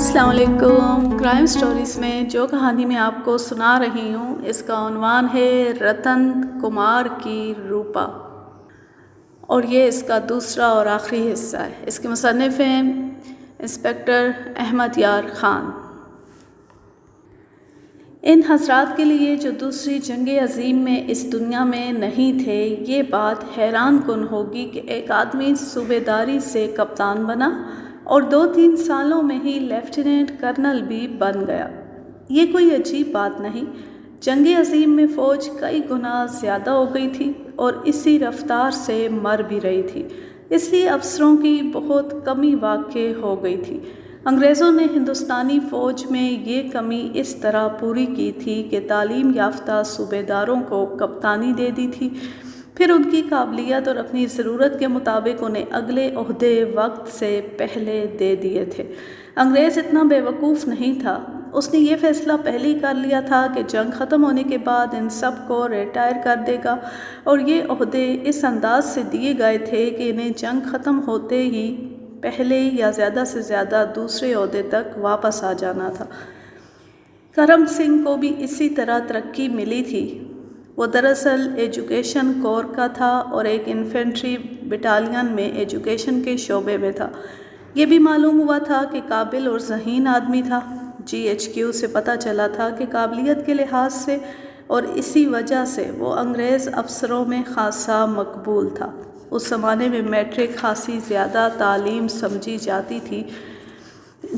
السلام علیکم۔ Crime stories میں جو کہانی میں آپ کو سنا رہی ہوں اس کا عنوان ہے رتن کمار کی روپا، اور یہ اس کا دوسرا اور آخری حصہ ہے۔ اس کے مصنف ہیں انسپکٹر احمد یار خان۔ ان حضرات کے لیے جو دوسری جنگ عظیم میں اس دنیا میں نہیں تھے، یہ بات حیران کن ہوگی کہ ایک آدمی صوبے داری سے کپتان بنا اور 2-3 سالوں میں ہی لیفٹیننٹ کرنل بھی بن گیا۔ یہ کوئی عجیب بات نہیں۔ جنگ عظیم میں فوج کئی گنا زیادہ ہو گئی تھی اور اسی رفتار سے مر بھی رہی تھی، اس لیے افسروں کی بہت کمی واقع ہو گئی تھی۔ انگریزوں نے ہندوستانی فوج میں یہ کمی اس طرح پوری کی تھی کہ تعلیم یافتہ صوبے داروں کو کپتانی دے دی تھی، پھر ان کی قابلیت اور اپنی ضرورت کے مطابق انہیں اگلے عہدے وقت سے پہلے دے دیے تھے۔ انگریز اتنا بے وقوف نہیں تھا، اس نے یہ فیصلہ پہلے ہی کر لیا تھا کہ جنگ ختم ہونے کے بعد ان سب کو ریٹائر کر دے گا، اور یہ عہدے اس انداز سے دیے گئے تھے کہ انہیں جنگ ختم ہوتے ہی پہلے یا زیادہ سے زیادہ دوسرے عہدے تک واپس آ جانا تھا۔ کرم سنگھ کو بھی اسی طرح ترقی ملی تھی۔ وہ دراصل ایجوکیشن کور کا تھا اور ایک انفینٹری بٹالین میں ایجوکیشن کے شعبے میں تھا۔ یہ بھی معلوم ہوا تھا کہ قابل اور ذہین آدمی تھا۔ GHQ سے پتہ چلا تھا کہ قابلیت کے لحاظ سے اور اسی وجہ سے وہ انگریز افسروں میں خاصا مقبول تھا۔ اس زمانے میں میٹرک خاصی زیادہ تعلیم سمجھی جاتی تھی۔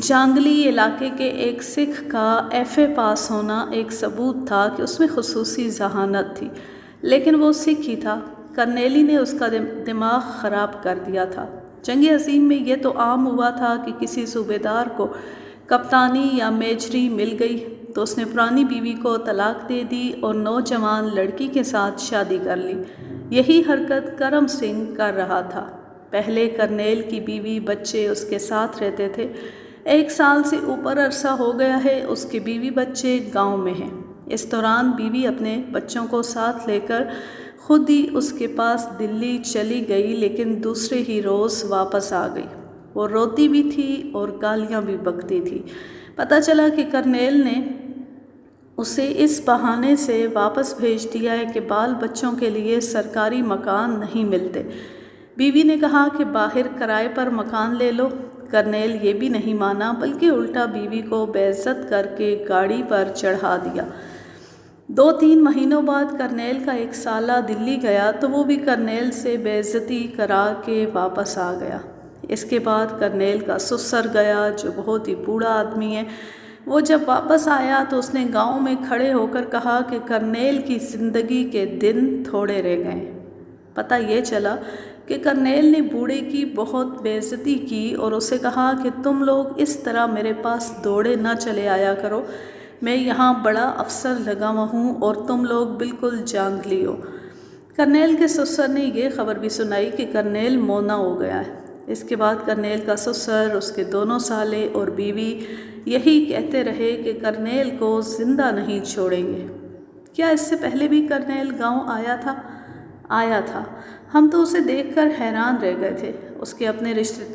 جانگلی علاقے کے ایک سکھ کا FA پاس ہونا ایک ثبوت تھا کہ اس میں خصوصی ذہانت تھی، لیکن وہ سکھ ہی تھا۔ کرنیلی نے اس کا دماغ خراب کر دیا تھا۔ جنگ عظیم میں یہ تو عام ہوا تھا کہ کسی صوبے دار کو کپتانی یا میجری مل گئی تو اس نے پرانی بیوی کو طلاق دے دی اور نوجوان لڑکی کے ساتھ شادی کر لی۔ یہی حرکت کرم سنگھ کر رہا تھا۔ پہلے کرنیل کی بیوی بچے اس کے ساتھ رہتے تھے۔ 1 سال سے اوپر عرصہ ہو گیا ہے اس کے بیوی بچے گاؤں میں ہیں۔ اس دوران بیوی اپنے بچوں کو ساتھ لے کر خود ہی اس کے پاس دلی چلی گئی، لیکن دوسرے ہی روز واپس آ گئی۔ وہ روتی بھی تھی اور گالیاں بھی بکتی تھی۔ پتہ چلا کہ کرنیل نے اسے اس بہانے سے واپس بھیج دیا ہے کہ بال بچوں کے لیے سرکاری مکان نہیں ملتے۔ بیوی نے کہا کہ باہر کرائے پر مکان لے لو۔ کرنیل یہ بھی نہیں مانا، بلکہ الٹا بیوی کو بے عزت کر کے گاڑی پر چڑھا دیا۔ 2-3 مہینوں بعد کرنیل کا ایک سالہ دلی گیا تو وہ بھی کرنیل سے بے عزتی کرا کے واپس آ گیا۔ اس کے بعد کرنیل کا سسر گیا جو بہت ہی بوڑھا آدمی ہے۔ وہ جب واپس آیا تو اس نے گاؤں میں کھڑے ہو کر کہا کہ کرنیل کی زندگی کے دن تھوڑے رہ گئے۔ پتہ یہ چلا کہ کرنیل نے بوڑھے کی بہت بے عزتی کی اور اسے کہا کہ تم لوگ اس طرح میرے پاس دوڑے نہ چلے آیا کرو، میں یہاں بڑا افسر لگا ہوا ہوں اور تم لوگ بالکل جانگلی ہو۔ کرنیل کے سسر نے یہ خبر بھی سنائی کہ کرنیل مونا ہو گیا ہے۔ اس کے بعد کرنیل کا سسر، اس کے دونوں سالے اور بیوی یہی کہتے رہے کہ کرنیل کو زندہ نہیں چھوڑیں گے۔ کیا اس سے پہلے بھی کرنیل گاؤں آیا تھا؟ آیا تھا۔ ہم تو اسے دیکھ کر حیران رہ گئے تھے۔ اس کے اپنے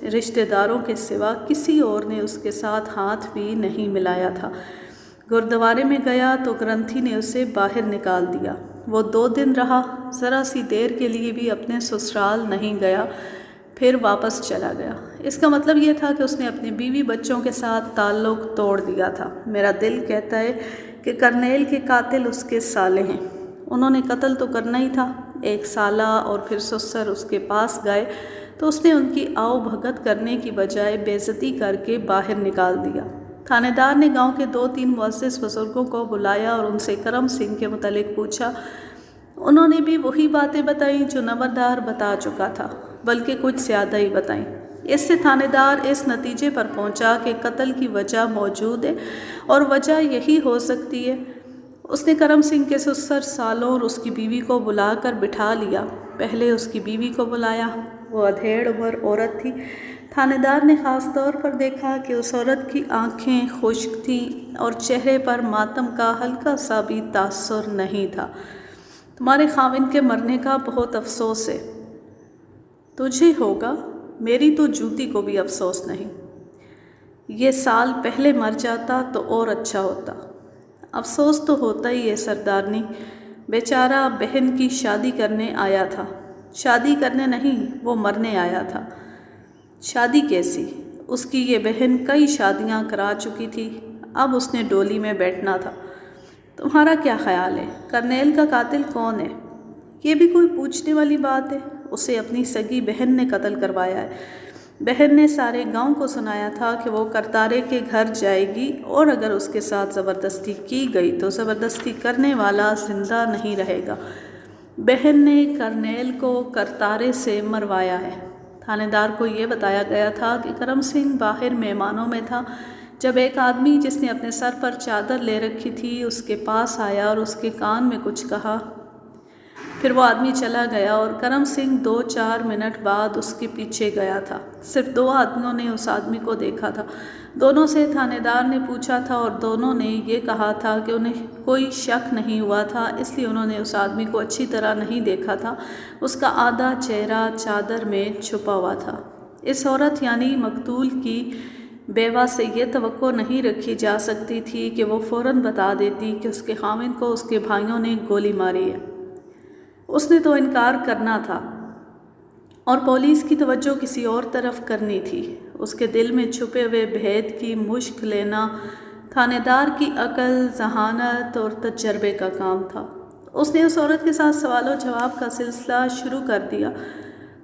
رشتہ داروں کے سوا کسی اور نے اس کے ساتھ ہاتھ بھی نہیں ملایا تھا۔ گردوارے میں گیا تو گرنتھی نے اسے باہر نکال دیا۔ وہ 2 دن رہا، ذرا سی دیر کے لیے بھی اپنے سسرال نہیں گیا، پھر واپس چلا گیا۔ اس کا مطلب یہ تھا کہ اس نے اپنی بیوی بچوں کے ساتھ تعلق توڑ دیا تھا۔ میرا دل کہتا ہے کہ کرنیل کے قاتل اس کے سالے ہیں۔ انہوں نے قتل تو کرنا ہی تھا۔ ایک سالہ اور پھر سسر اس کے پاس گئے تو اس نے ان کی آؤ بھگت کرنے کی بجائے بے عزتی کر کے باہر نکال دیا۔ تھانے دار نے گاؤں کے 2-3 معزز بزرگوں کو بلایا اور ان سے کرم سنگھ کے متعلق پوچھا۔ انہوں نے بھی وہی باتیں بتائیں جو نمبردار بتا چکا تھا، بلکہ کچھ زیادہ ہی بتائیں۔ اس سے تھانے دار اس نتیجے پر پہنچا کہ قتل کی وجہ موجود ہے اور وجہ یہی ہو سکتی ہے۔ اس نے کرم سنگھ کے سسر سالوں اور اس کی بیوی کو بلا کر بٹھا لیا۔ پہلے اس کی بیوی کو بلایا، وہ ادھیڑ عمر عورت تھی۔ تھانے دار نے خاص طور پر دیکھا کہ اس عورت کی آنکھیں خشک تھیں اور چہرے پر ماتم کا ہلکا سا بھی تاثر نہیں تھا۔ تمہارے خاوند کے مرنے کا بہت افسوس ہے۔ تجھے ہوگا، میری تو جوتی کو بھی افسوس نہیں۔ یہ سال پہلے مر جاتا تو اور اچھا ہوتا۔ افسوس تو ہوتا ہی ہے سردارنی، بیچارہ بہن کی شادی کرنے آیا تھا۔ شادی کرنے نہیں، وہ مرنے آیا تھا۔ شادی کیسی؟ اس کی یہ بہن کئی شادیاں کرا چکی تھی، اب اس نے ڈولی میں بیٹھنا تھا۔ تمہارا کیا خیال ہے، کرنیل کا قاتل کون ہے؟ یہ بھی کوئی پوچھنے والی بات ہے؟ اسے اپنی سگی بہن نے قتل کروایا ہے۔ بہن نے سارے گاؤں کو سنایا تھا کہ وہ کرتارے کے گھر جائے گی، اور اگر اس کے ساتھ زبردستی کی گئی تو زبردستی کرنے والا زندہ نہیں رہے گا۔ بہن نے کرنیل کو کرتارے سے مروایا ہے۔ تھانے دار کو یہ بتایا گیا تھا کہ کرم سنگھ باہر مہمانوں میں تھا، جب ایک آدمی جس نے اپنے سر پر چادر لے رکھی تھی اس کے پاس آیا اور اس کے کان میں کچھ کہا۔ پھر وہ آدمی چلا گیا اور کرم سنگھ 2-4 منٹ بعد اس کے پیچھے گیا تھا۔ صرف 2 آدمیوں نے اس آدمی کو دیکھا تھا۔ دونوں سے تھانے دار نے پوچھا تھا اور دونوں نے یہ کہا تھا کہ انہیں کوئی شک نہیں ہوا تھا، اس لیے انہوں نے اس آدمی کو اچھی طرح نہیں دیکھا تھا۔ اس کا آدھا چہرہ چادر میں چھپا ہوا تھا۔ اس عورت یعنی مقتول کی بیوہ سے یہ توقع نہیں رکھی جا سکتی تھی کہ وہ فوراً بتا دیتی کہ اس کے خاوند کو اس کے بھائیوں نے گولی ماری ہے۔ اس نے تو انکار کرنا تھا اور پولیس کی توجہ کسی اور طرف کرنی تھی۔ اس کے دل میں چھپے ہوئے بھید کی مشق لینا تھانے دار کی عقل، ذہانت اور تجربے کا کام تھا۔ اس نے اس عورت کے ساتھ سوال و جواب کا سلسلہ شروع کر دیا۔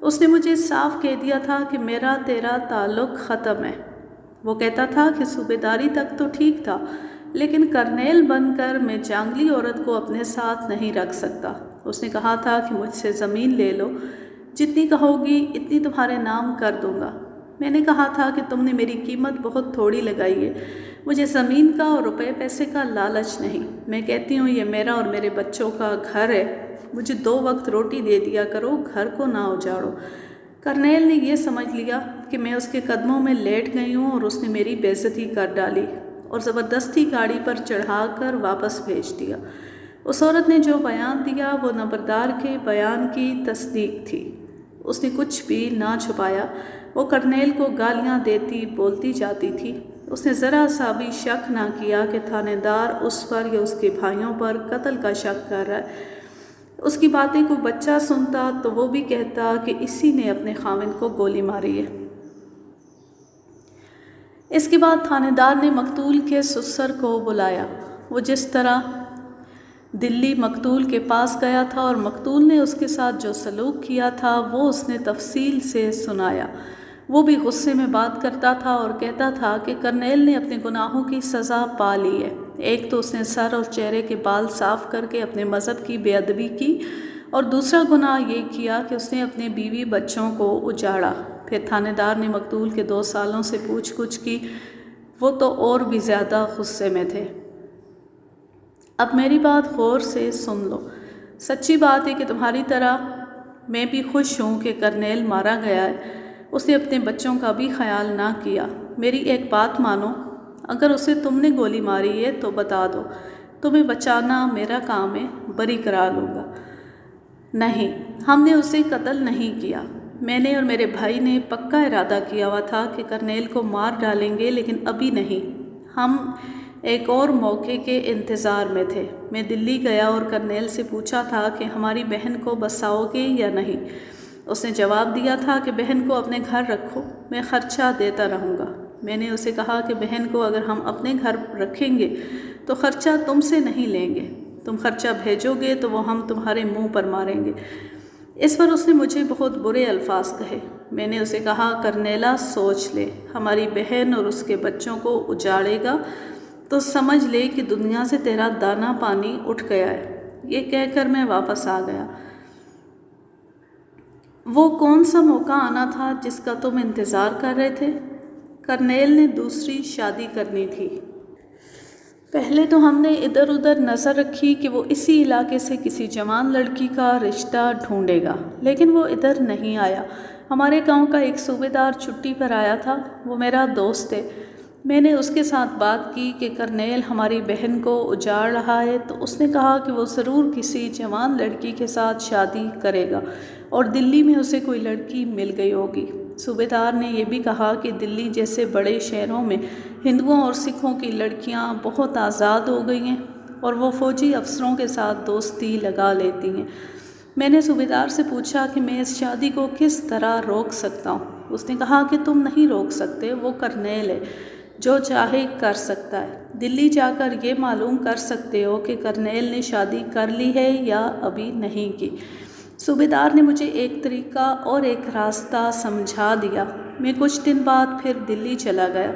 اس نے مجھے صاف کہہ دیا تھا کہ میرا تیرا تعلق ختم ہے۔ وہ کہتا تھا کہ صوبیداری تک تو ٹھیک تھا، لیکن کرنیل بن کر میں جانگلی عورت کو اپنے ساتھ نہیں رکھ سکتا۔ اس نے کہا تھا کہ مجھ سے زمین لے لو، جتنی کہو گی اتنی تمہارے نام کر دوں گا۔ میں نے کہا تھا کہ تم نے میری قیمت بہت تھوڑی لگائی ہے، مجھے زمین کا اور روپے پیسے کا لالچ نہیں۔ میں کہتی ہوں یہ میرا اور میرے بچوں کا گھر ہے، مجھے 2 وقت روٹی دے دیا کرو، گھر کو نہ اجاڑو۔ کرنیل نے یہ سمجھ لیا کہ میں اس کے قدموں میں لیٹ گئی ہوں اور اس نے میری بے عزتی کر ڈالی اور زبردستی گاڑی پر چڑھا کر واپس بھیج دیا۔ اس عورت نے جو بیان دیا وہ نمبردار کے بیان کی تصدیق تھی۔ اس نے کچھ بھی نہ چھپایا۔ وہ کرنیل کو گالیاں دیتی بولتی جاتی تھی۔ اس نے ذرا سا بھی شک نہ کیا کہ تھانے دار اس پر یا اس کے بھائیوں پر قتل کا شک کر رہا ہے۔ اس کی باتیں کوئی بچہ سنتا تو وہ بھی کہتا کہ اسی نے اپنے خاوند کو گولی ماری ہے۔ اس کے بعد تھانے دار نے مقتول کے سسر کو بلایا۔ وہ جس طرح دلی مقتول کے پاس گیا تھا اور مقتول نے اس کے ساتھ جو سلوک کیا تھا وہ اس نے تفصیل سے سنایا۔ وہ بھی غصے میں بات کرتا تھا اور کہتا تھا کہ کرنیل نے اپنے گناہوں کی سزا پا لی ہے۔ ایک تو اس نے سر اور چہرے کے بال صاف کر کے اپنے مذہب کی بے ادبی کی، اور دوسرا گناہ یہ کیا کہ اس نے اپنے بیوی بچوں کو اجاڑا۔ پھر تھانے دار نے مقتول کے 2 سالوں سے پوچھ گچھ کی، وہ تو اور بھی زیادہ غصے میں تھے۔ اب میری بات غور سے سن لو۔ سچی بات ہے کہ تمہاری طرح میں بھی خوش ہوں کہ کرنیل مارا گیا ہے۔ اس نے اپنے بچوں کا بھی خیال نہ کیا۔ میری ایک بات مانو، اگر اسے تم نے گولی ماری ہے تو بتا دو، تمہیں بچانا میرا کام ہے، بری کرا لوں گا۔ نہیں، ہم نے اسے قتل نہیں کیا۔ میں نے اور میرے بھائی نے پکا ارادہ کیا ہوا تھا کہ کرنیل کو مار ڈالیں گے، لیکن ابھی نہیں۔ ہم ایک اور موقع کے انتظار میں تھے۔ میں دلی گیا اور کرنیل سے پوچھا تھا کہ ہماری بہن کو بساؤ گے یا نہیں۔ اس نے جواب دیا تھا کہ بہن کو اپنے گھر رکھو، میں خرچہ دیتا رہوں گا۔ میں نے اسے کہا کہ بہن کو اگر ہم اپنے گھر رکھیں گے تو خرچہ تم سے نہیں لیں گے، تم خرچہ بھیجو گے تو وہ ہم تمہارے منہ پر ماریں گے۔ اس پر اس نے مجھے بہت برے الفاظ کہے۔ میں نے اسے کہا کرنیلا سوچ لے، ہماری بہن اور اس کے بچوں کو اجاڑے گا تو سمجھ لے کہ دنیا سے تیرا دانا پانی اٹھ گیا ہے۔ یہ کہہ کر میں واپس آ گیا۔ وہ کون سا موقع آنا تھا جس کا تم انتظار کر رہے تھے؟ کرنیل نے دوسری شادی کرنی تھی۔ پہلے تو ہم نے ادھر ادھر نظر رکھی کہ وہ اسی علاقے سے کسی جوان لڑکی کا رشتہ ڈھونڈے گا، لیکن وہ ادھر نہیں آیا۔ ہمارے گاؤں کا ایک صوبیدار چھٹی پر آیا تھا، وہ میرا دوست ہے۔ میں نے اس کے ساتھ بات کی کہ کرنیل ہماری بہن کو اجاڑ رہا ہے، تو اس نے کہا کہ وہ ضرور کسی جوان لڑکی کے ساتھ شادی کرے گا اور دلی میں اسے کوئی لڑکی مل گئی ہوگی۔ صوبیدار نے یہ بھی کہا کہ دلی جیسے بڑے شہروں میں ہندوؤں اور سکھوں کی لڑکیاں بہت آزاد ہو گئی ہیں اور وہ فوجی افسروں کے ساتھ دوستی لگا لیتی ہیں۔ میں نے صوبیدار سے پوچھا کہ میں اس شادی کو کس طرح روک سکتا ہوں۔ اس نے کہا کہ تم نہیں روک سکتے، وہ کرنیل ہے، جو چاہے کر سکتا ہے۔ دلی جا کر یہ معلوم کر سکتے ہو کہ کرنیل نے شادی کر لی ہے یا ابھی نہیں کی۔ صوبیدار نے مجھے ایک طریقہ اور ایک راستہ سمجھا دیا۔ میں کچھ دن بعد پھر دلی چلا گیا۔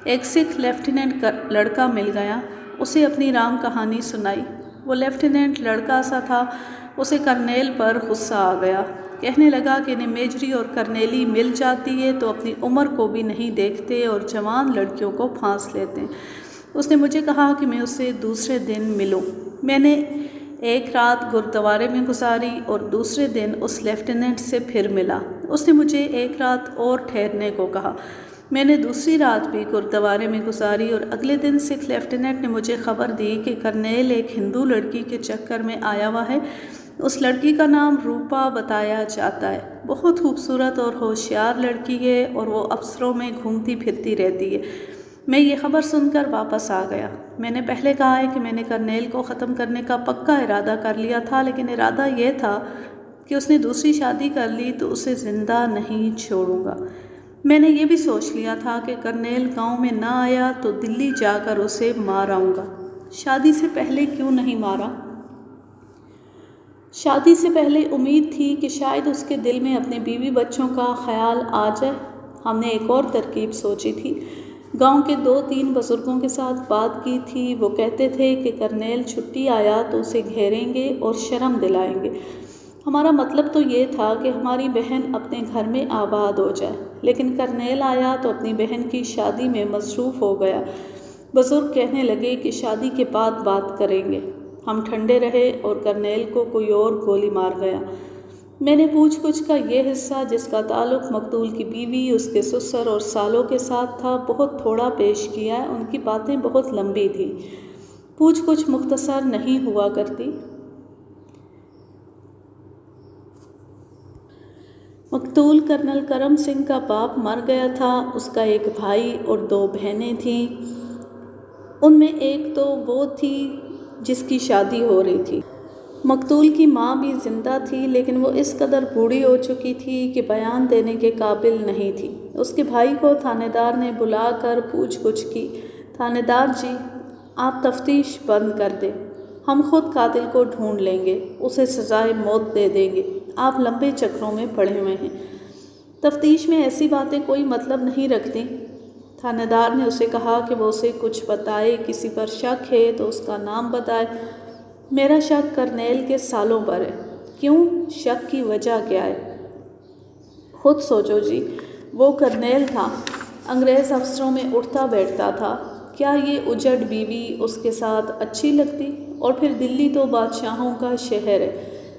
ایک سکھ لیفٹیننٹ لڑکا مل گیا، اسے اپنی رام کہانی سنائی۔ وہ لیفٹیننٹ لڑکا سا تھا، اسے کرنیل پر غصہ آ گیا۔ کہنے لگا کہ انہیں میجری اور کرنیلی مل جاتی ہے تو اپنی عمر کو بھی نہیں دیکھتے اور جوان لڑکیوں کو پھانس لیتے ہیں۔ اس نے مجھے کہا کہ میں اسے دوسرے دن ملوں۔ میں نے ایک رات گردوارے میں گزاری اور دوسرے دن اس لیفٹیننٹ سے پھر ملا۔ اس نے مجھے ایک رات اور ٹھہرنے کو کہا۔ میں نے دوسری رات بھی گردوارے میں گزاری اور اگلے دن سکھ لیفٹیننٹ نے مجھے خبر دی کہ کرنیل ایک ہندو لڑکی کے چکر میں آیا ہوا ہے۔ اس لڑکی کا نام روپا بتایا جاتا ہے، بہت خوبصورت اور ہوشیار لڑکی ہے اور وہ افسروں میں گھومتی پھرتی رہتی ہے۔ میں یہ خبر سن کر واپس آ گیا۔ میں نے پہلے کہا ہے کہ میں نے کرنیل کو ختم کرنے کا پکا ارادہ کر لیا تھا، لیکن ارادہ یہ تھا کہ اس نے دوسری شادی کر لی تو اسے زندہ نہیں چھوڑوں گا۔ میں نے یہ بھی سوچ لیا تھا کہ کرنیل گاؤں میں نہ آیا تو دلی جا کر اسے مار آؤں گا۔ شادی سے پہلے کیوں نہیں مارا؟ شادی سے پہلے امید تھی کہ شاید اس کے دل میں اپنے بیوی بچوں کا خیال آ جائے۔ ہم نے ایک اور ترکیب سوچی تھی۔ گاؤں کے 2-3 بزرگوں کے ساتھ بات کی تھی۔ وہ کہتے تھے کہ کرنیل چھٹی آیا تو اسے گھیریں گے اور شرم دلائیں گے۔ ہمارا مطلب تو یہ تھا کہ ہماری بہن اپنے گھر میں آباد ہو جائے، لیکن کرنیل آیا تو اپنی بہن کی شادی میں مصروف ہو گیا۔ بزرگ کہنے لگے کہ شادی کے بعد بات کریں گے۔ ہم ٹھنڈے رہے اور کرنیل کو کوئی اور گولی مار گیا۔ میں نے پوچھ گچھ کا یہ حصہ جس کا تعلق مقتول کی بیوی، اس کے سسر اور سالوں کے ساتھ تھا، بہت تھوڑا پیش کیا ہے۔ ان کی باتیں بہت لمبی تھیں، پوچھ گچھ مختصر نہیں ہوا کرتی۔ مقتول کرنل کرم سنگھ کا باپ مر گیا تھا۔ اس کا ایک بھائی اور 2 بہنیں تھیں۔ ان میں ایک تو وہ تھی جس کی شادی ہو رہی تھی۔ مقتول کی ماں بھی زندہ تھی، لیکن وہ اس قدر بوڑھی ہو چکی تھی کہ بیان دینے کے قابل نہیں تھی۔ اس کے بھائی کو تھانے دار نے بلا کر پوچھ گچھ کی۔ تھانے دار جی، آپ تفتیش بند کر دیں، ہم خود قاتل کو ڈھونڈ لیں گے، اسے سزائے موت دے دیں گے، آپ لمبے چکروں میں پڑے ہوئے ہیں، تفتیش میں ایسی باتیں کوئی مطلب نہیں رکھتی۔ تھانے دار نے اسے کہا کہ وہ اسے کچھ بتائے، کسی پر شک ہے تو اس کا نام بتائے۔ میرا شک کرنیل کے سالوں پر ہے۔ کیوں؟ شک کی وجہ کیا ہے؟ خود سوچو جی، وہ کرنیل تھا، انگریز افسروں میں اٹھتا بیٹھتا تھا، کیا یہ اجڑ بیوی اس کے ساتھ اچھی لگتی؟ اور پھر دلی تو بادشاہوں کا شہر ہے،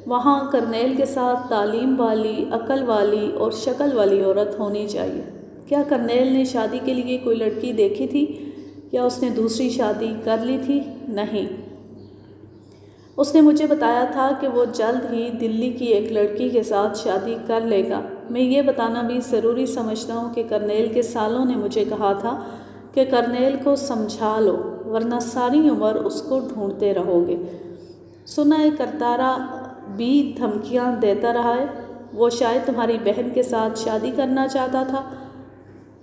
وہاں کرنیل کے ساتھ تعلیم والی، عقل والی اور شکل والی عورت ہونی چاہیے۔ کیا کرنیل نے شادی کے لیے کوئی لڑکی دیکھی تھی یا اس نے دوسری شادی کر لی تھی؟ نہیں، اس نے مجھے بتایا تھا کہ وہ جلد ہی دلی کی ایک لڑکی کے ساتھ شادی کر لے گا۔ میں یہ بتانا بھی ضروری سمجھتا ہوں کہ کرنیل کے سالوں نے مجھے کہا تھا کہ کرنیل کو سمجھا لو ورنہ ساری عمر اس کو ڈھونڈتے رہو گے۔ سنا ہے کرتارا بھی دھمکیاں دیتا رہا ہے، وہ شاید تمہاری بہن کے ساتھ شادی کرنا چاہتا تھا۔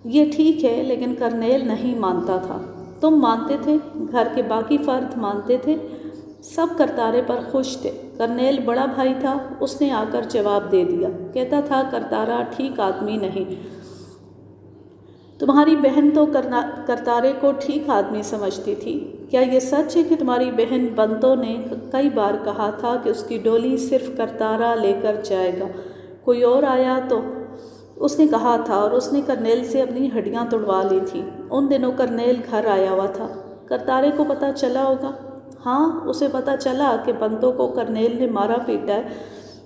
یہ ٹھیک ہے، لیکن کرنیل نہیں مانتا تھا۔ تم مانتے تھے، گھر کے باقی فرد مانتے تھے، سب کرتارے پر خوش تھے۔ کرنیل بڑا بھائی تھا، اس نے آ کر جواب دے دیا، کہتا تھا کرتارا ٹھیک آدمی نہیں۔ تمہاری بہن تو کرتارے کو ٹھیک آدمی سمجھتی تھی۔ کیا یہ سچ ہے کہ تمہاری بہن بنتو نے کئی بار کہا تھا کہ اس کی ڈولی صرف کرتارا لے کر جائے گا، کوئی اور آیا تو؟ اس نے کہا تھا، اور اس نے کرنیل سے اپنی ہڈیاں توڑوا لی تھیں۔ ان دنوں کرنیل گھر آیا ہوا تھا۔ کرتارے کو پتہ چلا ہوگا؟ ہاں، اسے پتہ چلا کہ بنتو کو کرنیل نے مارا پیٹا ہے،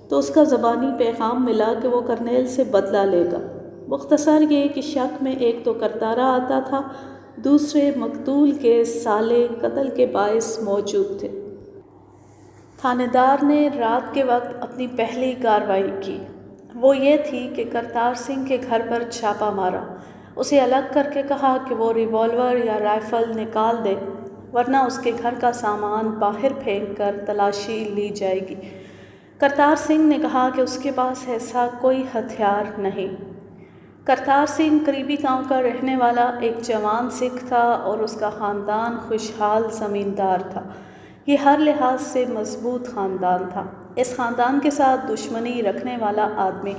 تو اس کا زبانی پیغام ملا کہ وہ کرنیل سے بدلہ لے گا۔ مختصر یہ کہ شک میں ایک تو کرتارا آتا تھا، دوسرے مقتول کے سالے قتل کے باعث موجود تھے۔ تھانے دار نے رات کے وقت اپنی پہلی کارروائی کی۔ وہ یہ تھی کہ کرتار سنگھ کے گھر پر چھاپا مارا، اسے الگ کر کے کہا کہ وہ ریوالور یا رائفل نکال دے ورنہ اس کے گھر کا سامان باہر پھینک کر تلاشی لی جائے گی۔ کرتار سنگھ نے کہا کہ اس کے پاس ایسا کوئی ہتھیار نہیں۔ کرتار سنگھ قریبی گاؤں کا رہنے والا ایک جوان سکھ تھا اور اس کا خاندان خوشحال زمیندار تھا۔ یہ ہر لحاظ سے مضبوط خاندان تھا۔ اس خاندان کے ساتھ دشمنی رکھنے والا آدمی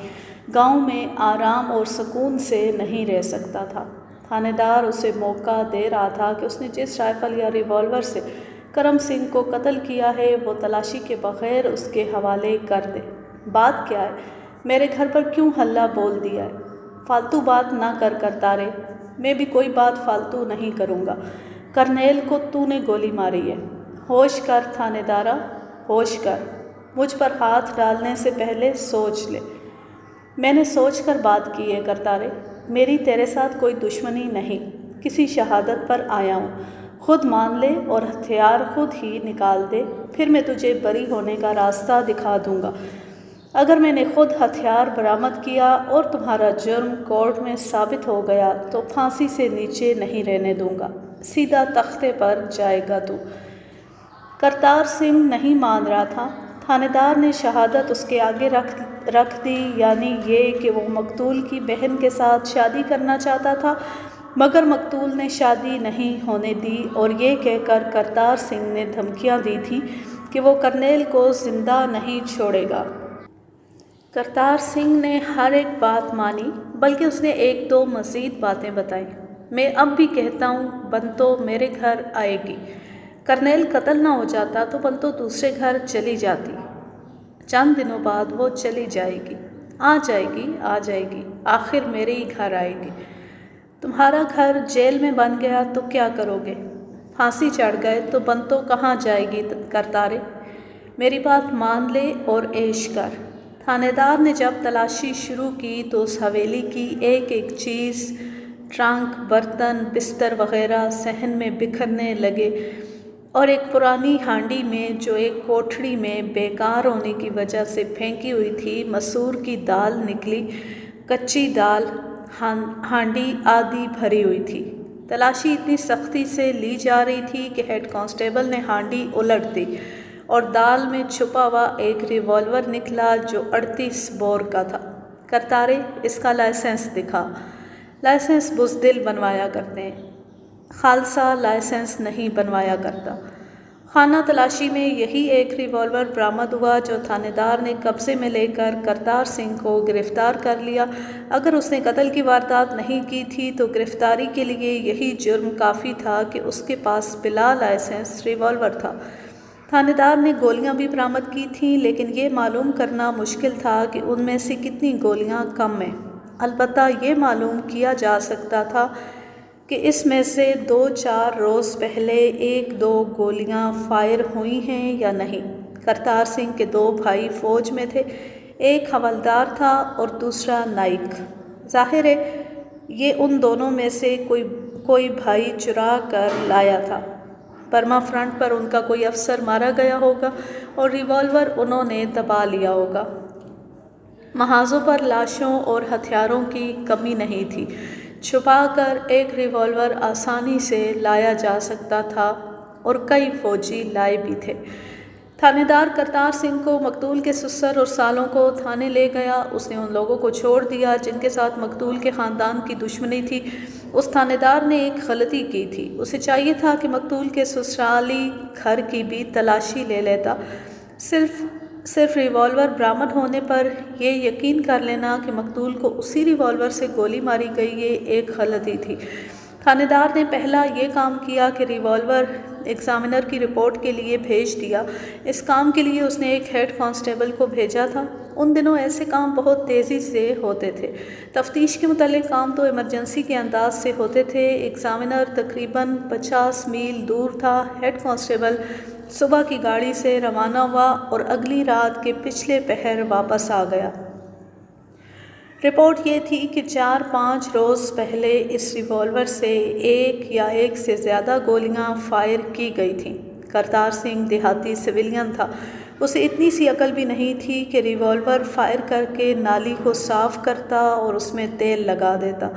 گاؤں میں آرام اور سکون سے نہیں رہ سکتا تھا۔ تھانے دار اسے موقع دے رہا تھا کہ اس نے جس رائفل یا ریوالور سے کرم سنگھ کو قتل کیا ہے وہ تلاشی کے بغیر اس کے حوالے کر دے۔ بات کیا ہے؟ میرے گھر پر کیوں ہلہ بول دیا ہے؟ فالتو بات نہ کر کرتارے، میں بھی کوئی بات فالتو نہیں کروں گا۔ کرنیل کو تو نے گولی ماری ہے۔ ہوش کر تھانے دارا، ہوش کر، مجھ پر ہاتھ ڈالنے سے پہلے سوچ لے۔ میں نے سوچ کر بات کی ہے کرتارے، میری تیرے ساتھ کوئی دشمنی نہیں، کسی شہادت پر آیا ہوں۔ خود مان لے اور ہتھیار خود ہی نکال دے، پھر میں تجھے بری ہونے کا راستہ دکھا دوں گا۔ اگر میں نے خود ہتھیار برآمد کیا اور تمہارا جرم کورٹ میں ثابت ہو گیا تو پھانسی سے نیچے نہیں رہنے دوں گا، سیدھا تختے پر جائے گا تو۔ کرتار سنگھ نہیں مان رہا تھا۔ تھانے دار نے شہادت اس کے آگے رکھ دی، یعنی یہ کہ وہ مقتول کی بہن کے ساتھ شادی کرنا چاہتا تھا، مگر مقتول نے شادی نہیں ہونے دی اور یہ کہہ کر کرتار سنگھ نے دھمکیاں دی تھیں کہ وہ کرنیل کو زندہ نہیں چھوڑے گا۔ کرتار سنگھ نے ہر ایک بات مانی، بلکہ اس نے ایک دو مزید باتیں بتائیں۔ میں اب بھی کہتا ہوں بنتو میرے گھر آئے گی۔ کرنیل قتل نہ ہو جاتا تو بنتو دوسرے گھر چلی جاتی۔ چند دنوں بعد وہ چلی جائے گی، آ جائے گی، آخر میرے ہی گھر آئے گی۔ تمہارا گھر جیل میں بن گیا تو کیا کرو گے؟ پھانسی چڑھ گئے تو بنتو کہاں جائے گی کرتارے؟ میری بات مان لے اور عیش کر۔ تھانے دار نے جب تلاشی شروع کی تو اس حویلی کی ایک ایک چیز، ٹرنک، برتن، بستر وغیرہ صحن میں بکھرنے لگے اور ایک پرانی ہانڈی میں جو ایک کوٹھڑی میں بیکار ہونے کی وجہ سے پھینکی ہوئی تھی مسور کی دال نکلی۔ کچی دال، ہانڈی آدھی بھری ہوئی تھی۔ تلاشی اتنی سختی سے لی جا رہی تھی کہ ہیڈ کانسٹیبل نے ہانڈی الٹ دی اور دال میں چھپا ہوا ایک ریوالور نکلا جو 38 بور کا تھا۔ کرتارے، اس کا لائسنس دکھا۔ لائسنس بزدل بنوایا کرتے ہیں، خالصہ لائسنس نہیں بنوایا کرتا۔ خانہ تلاشی میں یہی ایک ریوالور برآمد ہوا جو تھانے دار نے قبضے میں لے کر کرتار سنگھ کو گرفتار کر لیا۔ اگر اس نے قتل کی واردات نہیں کی تھی تو گرفتاری کے لیے یہی جرم کافی تھا کہ اس کے پاس بلا لائسنس ریوالور تھا۔ تھانے دار نے گولیاں بھی برآمد کی تھیں، لیکن یہ معلوم کرنا مشکل تھا کہ ان میں سے کتنی گولیاں کم ہیں۔ البتہ یہ معلوم کیا جا سکتا تھا کہ اس میں سے 2-4 روز پہلے 1-2 گولیاں فائر ہوئی ہیں یا نہیں۔ کرتار سنگھ کے 2 بھائی فوج میں تھے، ایک حوالدار تھا اور دوسرا نائک۔ ظاہر ہے یہ ان دونوں میں سے کوئی بھائی چرا کر لایا تھا۔ برما فرنٹ پر ان کا کوئی افسر مارا گیا ہوگا اور ریوالور انہوں نے دبا لیا ہوگا۔ محاذوں پر لاشوں اور ہتھیاروں کی کمی نہیں تھی۔ چھپا کر ایک ریوالور آسانی سے لایا جا سکتا تھا اور کئی فوجی لائے بھی تھے۔ تھانے دار کرتار سنگھ کو مقتول کے سسر اور سالوں کو تھانے لے گیا۔ اس نے ان لوگوں کو چھوڑ دیا جن کے ساتھ مقتول کے خاندان کی دشمنی تھی۔ اس تھانے دار نے ایک غلطی کی تھی، اسے چاہیے تھا کہ مقتول کے سسرالی گھر کی بھی تلاشی لے لیتا۔ صرف ریوالور برآمد ہونے پر یہ یقین کر لینا کہ مقتول کو اسی ریوالور سے گولی ماری گئی، یہ ایک غلطی تھی۔ تھانے دار نے پہلا یہ کام کیا کہ ریوالور ایگزامینر کی رپورٹ کے لیے بھیج دیا۔ اس کام کے لیے اس نے ایک ہیڈ کانسٹیبل کو بھیجا تھا۔ ان دنوں ایسے کام بہت تیزی سے ہوتے تھے۔ تفتیش کے متعلق کام تو ایمرجنسی کے انداز سے ہوتے تھے۔ ایگزامینر تقریباً 50 میل دور تھا۔ ہیڈ کانسٹیبل صبح کی گاڑی سے روانہ ہوا اور اگلی رات کے پچھلے پہر واپس آ گیا۔ رپورٹ یہ تھی کہ 4-5 روز پہلے اس ریوالور سے ایک یا ایک سے زیادہ گولیاں فائر کی گئی تھیں۔ کرتار سنگھ دیہاتی سویلین تھا۔ اسے اتنی سی عقل بھی نہیں تھی کہ ریوالور فائر کر کے نالی کو صاف کرتا اور اس میں تیل لگا دیتا۔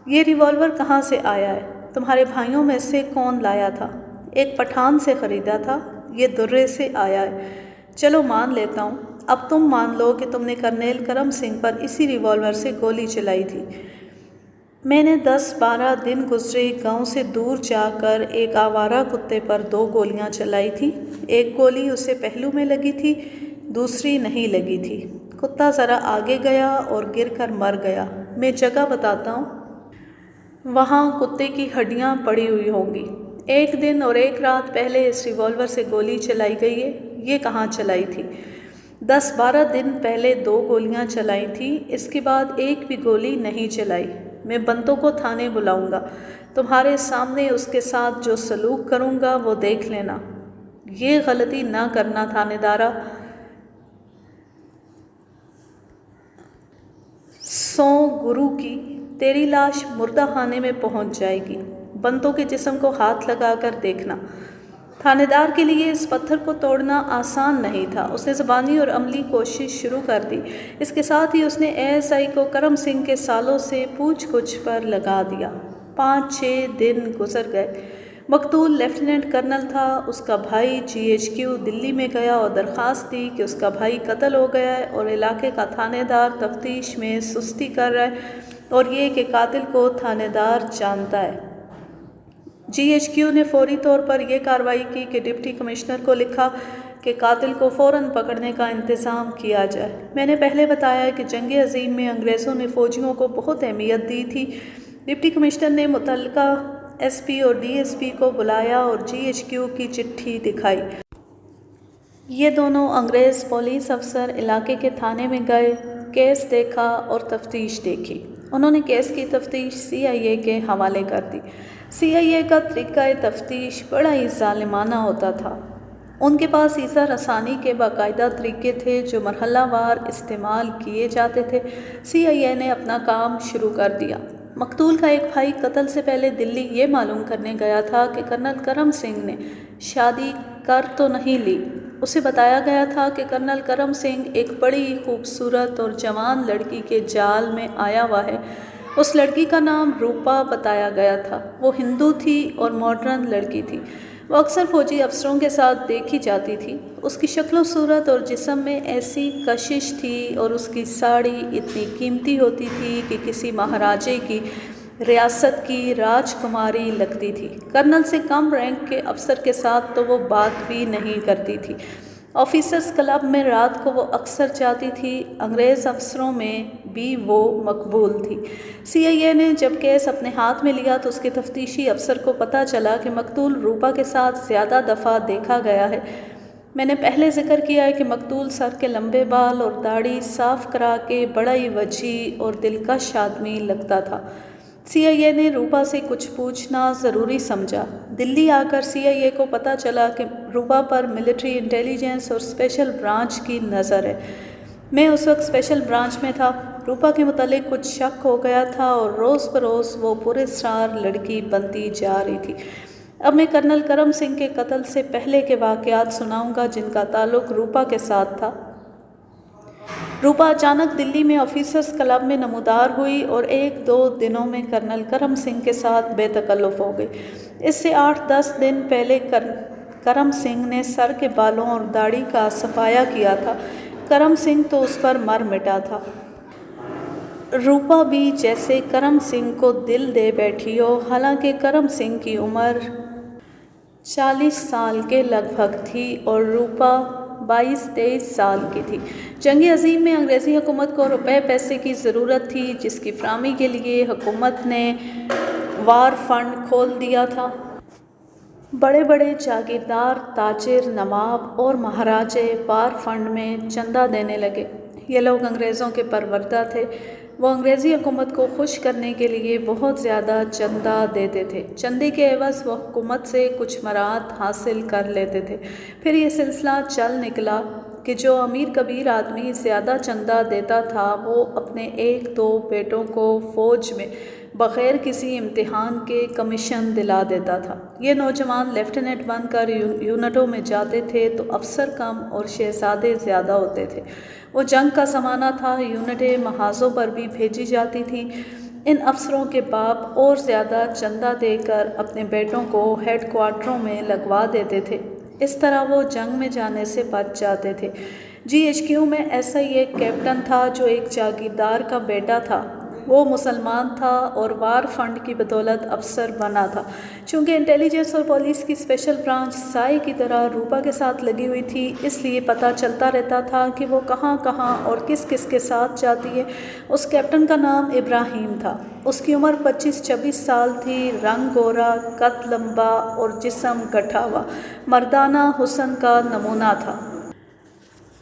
یہ ریوالور کہاں سے آیا ہے؟ تمہارے بھائیوں میں سے کون لایا تھا؟ ایک پٹھان سے خریدا تھا، یہ درے سے آیا ہے۔ چلو مان لیتا ہوں، اب تم مان لو کہ تم نے کرنیل کرم سنگھ پر اسی ریوالور سے گولی چلائی تھی۔ میں نے 10-12 دن گزرے گاؤں سے دور جا کر ایک آوارہ کتے پر 2 گولیاں چلائی تھی۔ ایک گولی اسے پہلو میں لگی تھی، دوسری نہیں لگی تھی۔ کتا ذرا آگے گیا اور گر کر مر گیا۔ میں جگہ بتاتا ہوں، وہاں کتے کی ہڈیاں پڑی ہوئی ہوں گی۔ 1 دن اور 1 رات پہلے اس ریوالور سے گولی چلائی گئی ہے۔ یہ کہاں چلائی تھی؟ 10-12 دن پہلے 2 گولیاں چلائی تھیں، اس کے بعد ایک بھی گولی نہیں چلائی۔ میں بنتوں کو تھانے بلاؤں گا، تمہارے سامنے اس کے ساتھ جو سلوک کروں گا وہ دیکھ لینا۔ یہ غلطی نہ کرنا تھانے دارا، سوں گرو کی، تیری لاش مردہ خانے میں پہنچ جائے گی۔ بنتوں کے جسم کو ہاتھ لگا کر دیکھنا۔ تھانے دار کے لیے اس پتھر کو توڑنا آسان نہیں تھا۔ اس نے زبانی اور عملی کوشش شروع کر دی۔ اس کے ساتھ ہی اس نے ASI کو کرم سنگھ کے سالوں سے پوچھ گچھ پر لگا دیا۔ 5-6 دن گزر گئے۔ مقتول لیفٹیننٹ کرنل تھا۔ اس کا بھائی GHQ دلی میں گیا اور درخواست دی کہ اس کا بھائی قتل ہو گیا ہے اور علاقے کا تھانے دار تفتیش میں سستی کر رہا ہے اور یہ کہ قاتل کو تھانے دار جانتا ہے۔ GHQ نے فوری طور پر یہ کارروائی کی کہ ڈپٹی کمشنر کو لکھا کہ قاتل کو فوراً پکڑنے کا انتظام کیا جائے۔ میں نے پہلے بتایا کہ جنگ عظیم میں انگریزوں نے فوجیوں کو بہت اہمیت دی تھی۔ ڈپٹی کمشنر نے متعلقہ SP اور DSP کو بلایا اور GHQ کی چٹھی دکھائی۔ یہ دونوں انگریز پولیس افسر علاقے کے تھانے میں گئے، کیس دیکھا اور تفتیش دیکھی۔ انہوں نے کیس کی تفتیش CIA کے حوالے کر دی۔ CIA کا طریقہ تفتیش بڑا ہی ظالمانہ ہوتا تھا۔ ان کے پاس ایذا رسانی کے باقاعدہ طریقے تھے جو مرحلہ وار استعمال کیے جاتے تھے۔ CIA نے اپنا کام شروع کر دیا۔ مقتول کا ایک بھائی قتل سے پہلے دلی یہ معلوم کرنے گیا تھا کہ کرنل کرم سنگھ نے شادی کر تو نہیں لی۔ اسے بتایا گیا تھا کہ کرنل کرم سنگھ ایک بڑی خوبصورت اور جوان لڑکی کے جال میں آیا ہوا ہے۔ اس لڑکی کا نام روپا بتایا گیا تھا۔ وہ ہندو تھی اور ماڈرن لڑکی تھی۔ وہ اکثر فوجی افسروں کے ساتھ دیکھی جاتی تھی۔ اس کی شکل و صورت اور جسم میں ایسی کشش تھی اور اس کی ساڑی اتنی قیمتی ہوتی تھی کہ کسی مہاراجے کی ریاست کی راجکماری لگتی تھی۔ کرنل سے کم رینک کے افسر کے ساتھ تو وہ بات بھی نہیں کرتی تھی۔ آفیسرز کلب میں رات کو وہ اکثر جاتی تھی۔ انگریز افسروں میں بھی وہ مقبول تھی۔ CIA نے جب کیس اپنے ہاتھ میں لیا تو اس کے تفتیشی افسر کو پتہ چلا کہ مقتول روپا کے ساتھ زیادہ دفعہ دیکھا گیا ہے۔ میں نے پہلے ذکر کیا ہے کہ مقتول سر کے لمبے بال اور داڑھی صاف کرا کے بڑا ہی وجیح اور دلکش آدمی لگتا تھا۔ CIA نے روپا سے کچھ پوچھنا ضروری سمجھا۔ دلی آ کر CIA کو پتہ چلا کہ روپا پر ملٹری انٹیلیجنس اور اسپیشل برانچ کی نظر ہے۔ میں اس وقت اسپیشل برانچ میں تھا۔ روپا کے متعلق کچھ شک ہو گیا تھا اور روز بروز وہ پراسرار لڑکی بنتی جا رہی تھی۔ اب میں کرنل کرم سنگھ کے قتل سے پہلے کے واقعات سناؤں گا جن کا تعلق روپا کے ساتھ تھا۔ روپا اچانک دلی میں آفیسرز کلب میں نمودار ہوئی اور 1-2 دنوں میں کرنل کرم سنگھ کے ساتھ بے تکلف ہو گئی۔ اس سے 8-10 دن پہلے کرم سنگھ نے سر کے بالوں اور داڑھی کا صفایا کیا تھا۔ کرم سنگھ تو اس پر مر مٹا تھا۔ روپا بھی جیسے کرم سنگھ کو دل دے بیٹھی ہو، حالانکہ کرم سنگھ کی عمر 40 سال کے لگ بھگ تھی اور روپا 22-23 سال کی تھی۔ جنگ عظیم میں انگریزی حکومت کو روپے پیسے کی ضرورت تھی جس کی فراہمی کے لیے حکومت نے وار فنڈ کھول دیا تھا۔ بڑے بڑے جاگیردار، تاجر، نواب اور مہاراجے وار فنڈ میں چندہ دینے لگے۔ یہ لوگ انگریزوں کے پروردہ تھے۔ وہ انگریزی حکومت کو خوش کرنے کے لیے بہت زیادہ چندہ دیتے تھے۔ چندے کے عوض وہ حکومت سے کچھ مراعات حاصل کر لیتے تھے۔ پھر یہ سلسلہ چل نکلا۔ کہ جو امیر کبیر آدمی زیادہ چندہ دیتا تھا وہ اپنے 1-2 بیٹوں کو فوج میں بغیر کسی امتحان کے کمیشن دلا دیتا تھا۔ یہ نوجوان لیفٹیننٹ بن کر یونٹوں میں جاتے تھے تو افسر کم اور شہزادے زیادہ ہوتے تھے۔ وہ جنگ کا زمانہ تھا، یونٹیں محاذوں پر بھی بھیجی جاتی تھیں۔ ان افسروں کے باپ اور زیادہ چندہ دے کر اپنے بیٹوں کو ہیڈ کوارٹروں میں لگوا دیتے تھے۔ اس طرح وہ جنگ میں جانے سے بچ جاتے تھے۔ GHQ میں ایسا ہی ایک کیپٹن تھا جو ایک جاگیردار کا بیٹا تھا۔ وہ مسلمان تھا اور وار فنڈ کی بدولت افسر بنا تھا۔ چونکہ انٹیلیجنس اور پولیس کی اسپیشل برانچ سائے کی طرح روپا کے ساتھ لگی ہوئی تھی، اس لیے پتہ چلتا رہتا تھا کہ وہ کہاں کہاں اور کس کس کے ساتھ جاتی ہے۔ اس کیپٹن کا نام ابراہیم تھا۔ اس کی عمر 25-26 سال تھی، رنگ گورا، قد لمبا اور جسم گٹھا ہوا، مردانہ حسن کا نمونہ تھا۔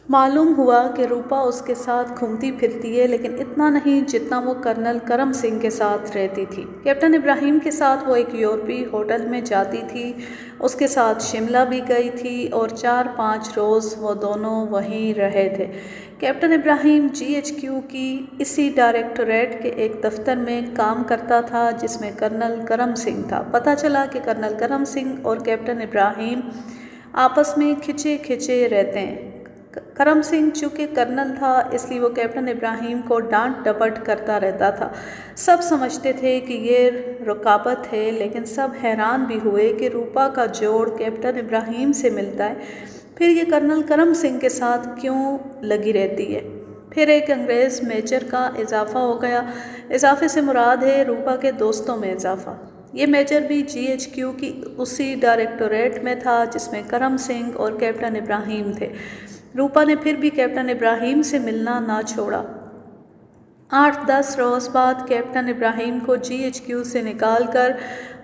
معلوم ہوا کہ روپا اس کے ساتھ گھومتی پھرتی ہے، لیکن اتنا نہیں جتنا وہ کرنل کرم سنگھ کے ساتھ رہتی تھی۔ کیپٹن ابراہیم کے ساتھ وہ ایک یورپی ہوٹل میں جاتی تھی، اس کے ساتھ شملہ بھی گئی تھی اور 4-5 روز وہ دونوں وہیں رہے تھے۔ کیپٹن ابراہیم GHQ کی اسی ڈائریکٹوریٹ کے ایک دفتر میں کام کرتا تھا جس میں کرنل کرم سنگھ تھا۔ پتہ چلا کہ کرنل کرم سنگھ اور کیپٹن ابراہیم آپس میں کھچے رہتے ہیں۔ کرم سنگھ چونکہ کرنل تھا اس لیے وہ کیپٹن ابراہیم کو ڈانٹ ڈپٹ کرتا رہتا تھا۔ سب سمجھتے تھے کہ یہ رقابت ہے، لیکن سب حیران بھی ہوئے کہ روپا کا جوڑ کیپٹن ابراہیم سے ملتا ہے، پھر یہ کرنل کرم سنگھ کے ساتھ کیوں لگی رہتی ہے۔ پھر ایک انگریز میجر کا اضافہ ہو گیا۔ اضافے سے مراد ہے روپا کے دوستوں میں اضافہ۔ یہ میجر بھی GHQ کی اسی ڈائریکٹوریٹ میں تھا جس میں کرم سنگھ اور کیپٹن ابراہیم تھے۔ روپا نے پھر بھی کیپٹن ابراہیم سے ملنا نہ چھوڑا۔ 8-10 روز بعد کیپٹن ابراہیم کو GHQ سے نکال کر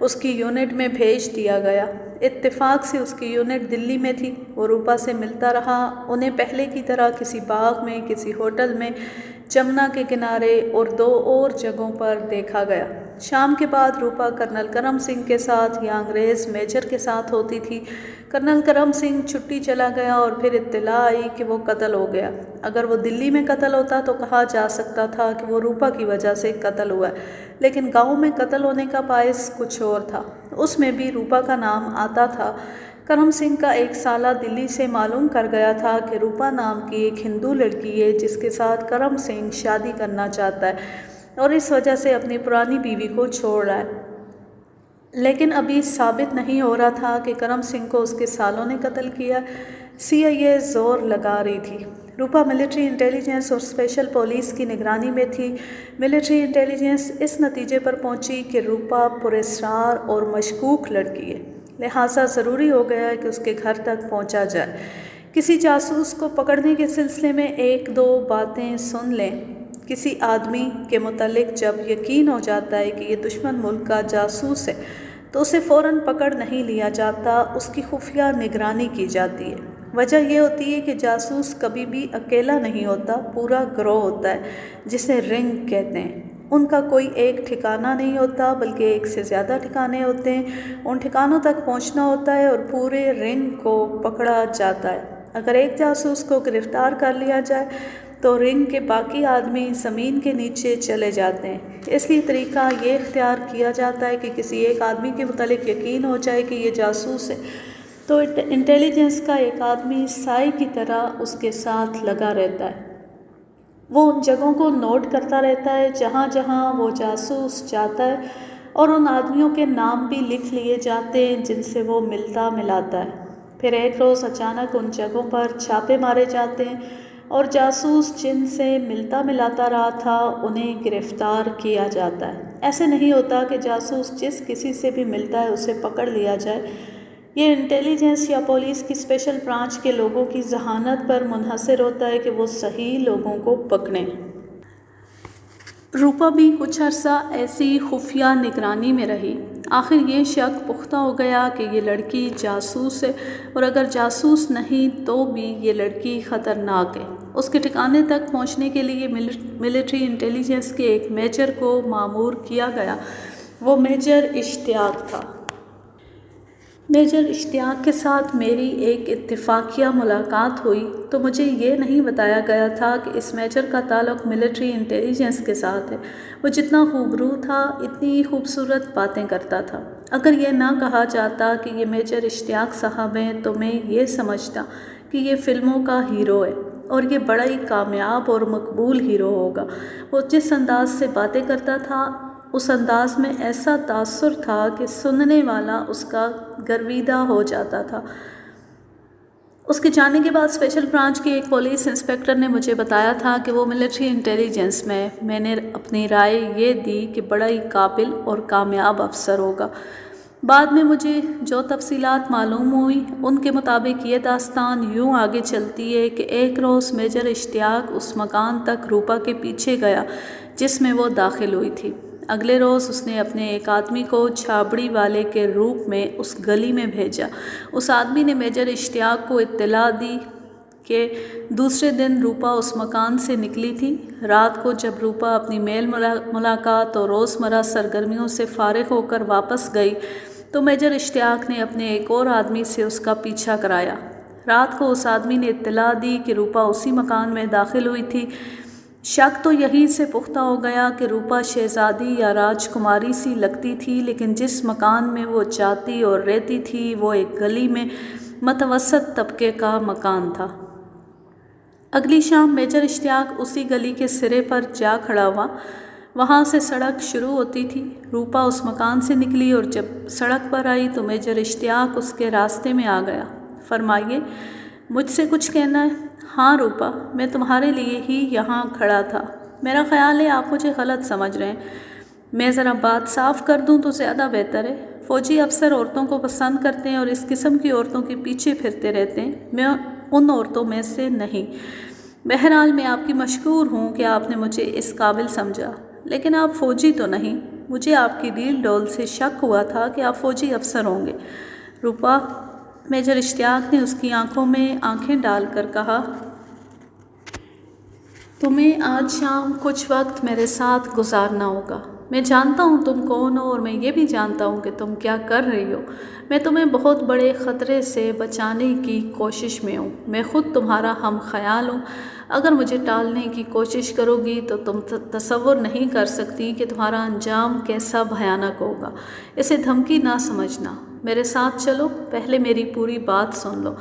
اس کی یونٹ میں بھیج دیا گیا۔ اتفاق سے اس کی یونٹ دلی میں تھی۔ وہ روپا سے ملتا رہا۔ انہیں پہلے کی طرح کسی باغ میں، کسی ہوٹل میں، جمنا کے کنارے اور 2 اور جگہوں پر دیکھا گیا۔ شام کے بعد روپا کرنل کرم سنگھ کے ساتھ یا انگریز میجر کے ساتھ ہوتی تھی۔ کرنل کرم سنگھ چھٹی چلا گیا اور پھر اطلاع آئی کہ وہ قتل ہو گیا۔ اگر وہ دلی میں قتل ہوتا تو کہا جا سکتا تھا کہ وہ روپا کی وجہ سے قتل ہوا ہے، لیکن گاؤں میں قتل ہونے کا باعث کچھ اور تھا، اس میں بھی روپا کا نام آتا تھا۔ کرم سنگھ کا ایک سالہ دلی سے معلوم کر گیا تھا کہ روپا نام کی ایک ہندو لڑکی ہے جس کے ساتھ کرم سنگھ شادی کرنا چاہتا ہے اور اس وجہ سے اپنی پرانی بیوی کو چھوڑ رہا ہے، لیکن ابھی ثابت نہیں ہو رہا تھا کہ کرم سنگھ کو اس کے سالوں نے قتل کیا۔ CIA زور لگا رہی تھی۔ روپا ملٹری انٹیلیجنس اور اسپیشل پولیس کی نگرانی میں تھی۔ ملٹری انٹیلیجنس اس نتیجے پر پہنچی کہ روپا پراسرار اور مشکوک لڑکی ہے، لہٰذا ضروری ہو گیا کہ اس کے گھر تک پہنچا جائے۔ کسی جاسوس کو پکڑنے کے سلسلے میں 1-2 باتیں سن لیں۔ کسی آدمی کے متعلق جب یقین ہو جاتا ہے کہ یہ دشمن ملک کا جاسوس ہے تو اسے فوراً پکڑ نہیں لیا جاتا، اس کی خفیہ نگرانی کی جاتی ہے۔ وجہ یہ ہوتی ہے کہ جاسوس کبھی بھی اکیلا نہیں ہوتا، پورا گروہ ہوتا ہے جسے رنگ کہتے ہیں۔ ان کا کوئی ایک ٹھکانہ نہیں ہوتا بلکہ ایک سے زیادہ ٹھکانے ہوتے ہیں۔ ان ٹھکانوں تک پہنچنا ہوتا ہے اور پورے رنگ کو پکڑا جاتا ہے۔ اگر ایک جاسوس کو گرفتار کر لیا جائے تو رنگ کے باقی آدمی زمین کے نیچے چلے جاتے ہیں۔ اس لیے طریقہ یہ اختیار کیا جاتا ہے کہ کسی ایک آدمی کے متعلق یقین ہو جائے کہ یہ جاسوس ہے تو انٹیلیجنس کا ایک آدمی سائے کی طرح اس کے ساتھ لگا رہتا ہے۔ وہ ان جگہوں کو نوٹ کرتا رہتا ہے جہاں جہاں وہ جاسوس جاتا ہے اور ان آدمیوں کے نام بھی لکھ لیے جاتے ہیں جن سے وہ ملتا ملاتا ہے۔ پھر ایک روز اچانک ان جگہوں پر چھاپے مارے جاتے ہیں اور جاسوس جن سے ملتا ملاتا رہا تھا انہیں گرفتار کیا جاتا ہے۔ ایسے نہیں ہوتا کہ جاسوس جس کسی سے بھی ملتا ہے اسے پکڑ لیا جائے۔ یہ انٹیلیجنس یا پولیس کی اسپیشل برانچ کے لوگوں کی ذہانت پر منحصر ہوتا ہے کہ وہ صحیح لوگوں کو پکڑیں۔ روپا بھی کچھ عرصہ ایسی خفیہ نگرانی میں رہی۔ آخر یہ شک پختہ ہو گیا کہ یہ لڑکی جاسوس ہے، اور اگر جاسوس نہیں تو بھی یہ لڑکی خطرناک ہے۔ اس کے ٹھکانے تک پہنچنے کے لیے ملٹری انٹیلیجنس کے ایک میجر کو مامور کیا گیا۔ وہ میجر اشتیاق تھا۔ میجر اشتیاق کے ساتھ میری ایک اتفاقیہ ملاقات ہوئی تو مجھے یہ نہیں بتایا گیا تھا کہ اس میجر کا تعلق ملٹری انٹیلیجنس کے ساتھ ہے۔ وہ جتنا خوبرو تھا اتنی ہی خوبصورت باتیں کرتا تھا۔ اگر یہ نہ کہا جاتا کہ یہ میجر اشتیاق صاحب ہیں تو میں یہ سمجھتا کہ یہ فلموں کا ہیرو ہے اور یہ بڑا ہی کامیاب اور مقبول ہیرو ہوگا۔ وہ جس انداز سے باتیں کرتا تھا اس انداز میں ایسا تاثر تھا کہ سننے والا اس کا گرویدہ ہو جاتا تھا۔ اس کے جانے کے بعد اسپیشل برانچ کے ایک پولیس انسپکٹر نے مجھے بتایا تھا کہ وہ ملٹری انٹیلیجنس میں نے اپنی رائے یہ دی کہ بڑا ہی قابل اور کامیاب افسر ہوگا۔ بعد میں مجھے جو تفصیلات معلوم ہوئی ان کے مطابق یہ داستان یوں آگے چلتی ہے کہ ایک روز میجر اشتیاق اس مکان تک روپا کے پیچھے گیا جس میں وہ داخل ہوئی تھی۔ اگلے روز اس نے اپنے ایک آدمی کو چھابڑی والے کے روپ میں اس گلی میں بھیجا۔ اس آدمی نے میجر اشتیاق کو اطلاع دی کہ دوسرے دن روپا اس مکان سے نکلی تھی۔ رات کو جب روپا اپنی میل ملاقات اور روزمرہ سرگرمیوں سے فارغ ہو کر واپس گئی تو میجر اشتیاق نے اپنے ایک اور آدمی سے اس کا پیچھا کرایا۔ رات کو اس آدمی نے اطلاع دی کہ روپا اسی مکان میں داخل ہوئی تھی۔ شک تو یہیں سے پختہ ہو گیا کہ روپا شہزادی یا راج کماری سی لگتی تھی، لیکن جس مکان میں وہ جاتی اور رہتی تھی وہ ایک گلی میں متوسط طبقے کا مکان تھا۔ اگلی شام میجر اشتیاق اسی گلی کے سرے پر جا کھڑا ہوا۔ وہاں سے سڑک شروع ہوتی تھی۔ روپا اس مکان سے نکلی اور جب سڑک پر آئی تو میجر اشتیاق اس کے راستے میں آ گیا۔ فرمائیے، مجھ سے کچھ کہنا ہے؟ ہاں روپا، میں تمہارے لیے ہی یہاں کھڑا تھا۔ میرا خیال ہے آپ مجھے غلط سمجھ رہے ہیں۔ میں ذرا بات صاف کر دوں تو زیادہ بہتر ہے۔ فوجی افسر عورتوں کو پسند کرتے ہیں اور اس قسم کی عورتوں کے پیچھے پھرتے رہتے ہیں۔ میں ان عورتوں میں سے نہیں۔ بہرحال میں آپ کی مشکور ہوں کہ آپ نے مجھے اس قابل سمجھا، لیکن آپ فوجی تو نہیں۔ مجھے آپ کی ڈیل ڈول سے شک ہوا تھا کہ آپ فوجی افسر ہوں گے۔ روپا، میجر اشتیاق نے اس کی آنکھوں میں آنکھیں ڈال کر کہا، تمہیں آج شام کچھ وقت میرے ساتھ گزارنا ہوگا۔ میں جانتا ہوں تم کون ہو اور میں یہ بھی جانتا ہوں کہ تم کیا کر رہی ہو۔ میں تمہیں بہت بڑے خطرے سے بچانے کی کوشش میں ہوں۔ میں خود تمہارا ہم خیال ہوں۔ اگر مجھے ٹالنے کی کوشش کرو گی تو تم تصور نہیں کر سکتی کہ تمہارا انجام کیسا بھیانک ہوگا۔ اسے دھمکی نہ سمجھنا۔ میرے ساتھ چلو، پہلے میری پوری بات سن لو۔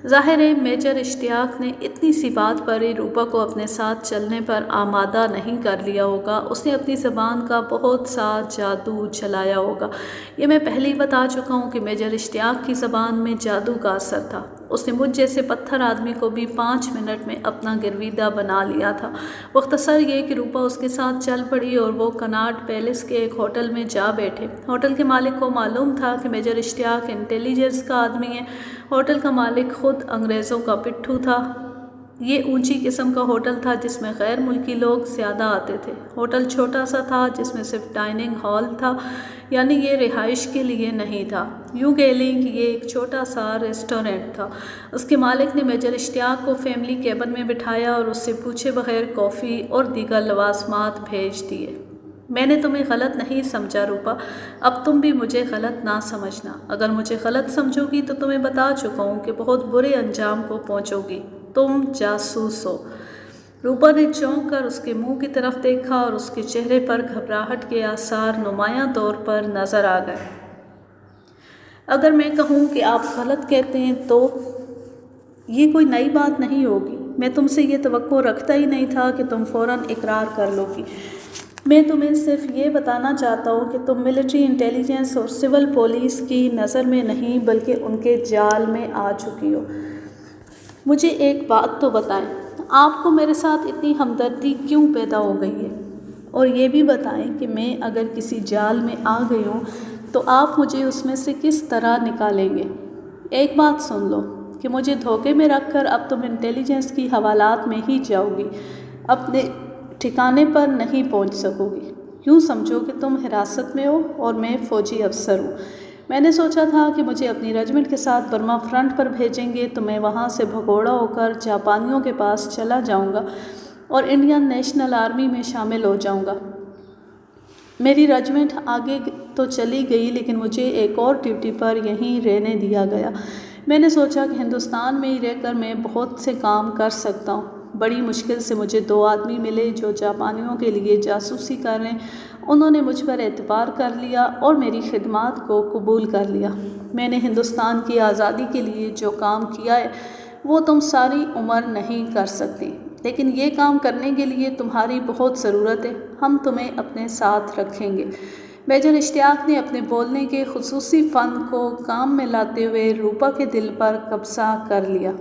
ظاہر ہے میجر اشتیاق نے اتنی سی بات پر ہی روپا کو اپنے ساتھ چلنے پر آمادہ نہیں کر لیا ہوگا۔ اس نے اپنی زبان کا بہت سا جادو چلایا ہوگا۔ یہ میں پہلے ہی بتا چکا ہوں کہ میجر اشتیاق کی زبان میں جادو کا اثر تھا۔ اس نے مجھ جیسے پتھر آدمی کو بھی 5 منٹ میں اپنا گرویدہ بنا لیا تھا۔ مختصر یہ کہ روپا اس کے ساتھ چل پڑی اور وہ کناٹ پیلس کے ایک ہوٹل میں جا بیٹھے۔ ہوٹل کے مالک کو معلوم تھا کہ میجر اشتیاق انٹیلیجنس کا آدمی ہے۔ ہوٹل کا مالک خود انگریزوں کا پٹھو تھا۔ یہ اونچی قسم کا ہوٹل تھا جس میں غیر ملکی لوگ زیادہ آتے تھے۔ ہوٹل چھوٹا سا تھا جس میں صرف ڈائننگ ہال تھا، یعنی یہ رہائش کے لیے نہیں تھا۔ یوں کہہ لیں کہ یہ ایک چھوٹا سا ریسٹورینٹ تھا۔ اس کے مالک نے میجر اشتیاق کو فیملی کیبن میں بٹھایا اور اس سے پوچھے بغیر کافی اور دیگر لوازمات بھیج دیے۔ میں نے تمہیں غلط نہیں سمجھا روپا، اب تم بھی مجھے غلط نہ سمجھنا۔ اگر مجھے غلط سمجھو گی تو تمہیں بتا چکا ہوں کہ بہت برے انجام کو پہنچو گی۔ تم جاسوس ہو۔ روپا نے چونک کر اس کے منہ کی طرف دیکھا اور اس کے چہرے پر گھبراہٹ کے آثار نمایاں طور پر نظر آ گئے۔ اگر میں کہوں کہ آپ غلط کہتے ہیں تو یہ کوئی نئی بات نہیں ہوگی۔ میں تم سے یہ توقع رکھتا ہی نہیں تھا کہ تم فوراً اقرار کر لو گی۔ میں تمہیں صرف یہ بتانا چاہتا ہوں کہ تم ملٹری انٹیلیجنس اور سول پولیس کی نظر میں نہیں بلکہ ان کے جال میں آ چکی ہو۔ مجھے ایک بات تو بتائیں، آپ کو میرے ساتھ اتنی ہمدردی کیوں پیدا ہو گئی ہے؟ اور یہ بھی بتائیں کہ میں اگر کسی جال میں آ گئی ہوں تو آپ مجھے اس میں سے کس طرح نکالیں گے؟ ایک بات سن لو کہ مجھے دھوکے میں رکھ کر اب تم انٹیلیجنس کی حوالات میں ہی جاؤ گی، اپنے ٹھکانے پر نہیں پہنچ سکو گی۔ یوں سمجھو کہ تم حراست میں ہو اور میں فوجی افسر ہوں۔ میں نے سوچا تھا کہ مجھے اپنی رجمنٹ کے ساتھ برما فرنٹ پر بھیجیں گے تو میں وہاں سے بھگوڑا ہو کر جاپانیوں کے پاس چلا جاؤں گا اور انڈین نیشنل آرمی میں شامل ہو جاؤں گا۔ میری رجمنٹ آگے تو چلی گئی، لیکن مجھے ایک اور ڈیوٹی پر یہیں رہنے دیا گیا۔ میں نے سوچا کہ ہندوستان میں ہی رہ کر میں بہت سے کام کر سکتا ہوں۔ بڑی مشکل سے مجھے 2 آدمی ملے جو جاپانیوں کے لیے جاسوسی کر رہے ہیں۔ انہوں نے مجھ پر اعتبار کر لیا اور میری خدمات کو قبول کر لیا۔ میں نے ہندوستان کی آزادی کے لیے جو کام کیا ہے وہ تم ساری عمر نہیں کر سکتی، لیکن یہ کام کرنے کے لیے تمہاری بہت ضرورت ہے۔ ہم تمہیں اپنے ساتھ رکھیں گے۔ میجر اشتیاق نے اپنے بولنے کے خصوصی فن کو کام میں لاتے ہوئے روپا کے دل پر قبضہ کر لیا۔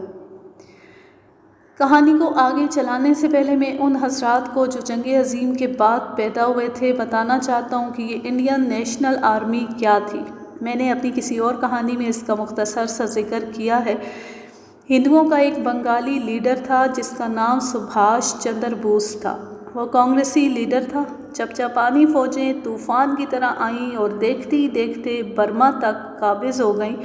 کہانی کو آگے چلانے سے پہلے میں ان حضرات کو جو جنگ عظیم کے بعد پیدا ہوئے تھے بتانا چاہتا ہوں کہ یہ انڈین نیشنل آرمی کیا تھی۔ میں نے اپنی کسی اور کہانی میں اس کا مختصر سا ذکر کیا ہے۔ ہندوؤں کا ایک بنگالی لیڈر تھا جس کا نام سبھاش چندر بوس تھا۔ وہ کانگریسی لیڈر تھا۔ جب جاپانی فوجیں طوفان کی طرح آئیں اور دیکھتے ہی دیکھتے برما تک قابض ہو گئیں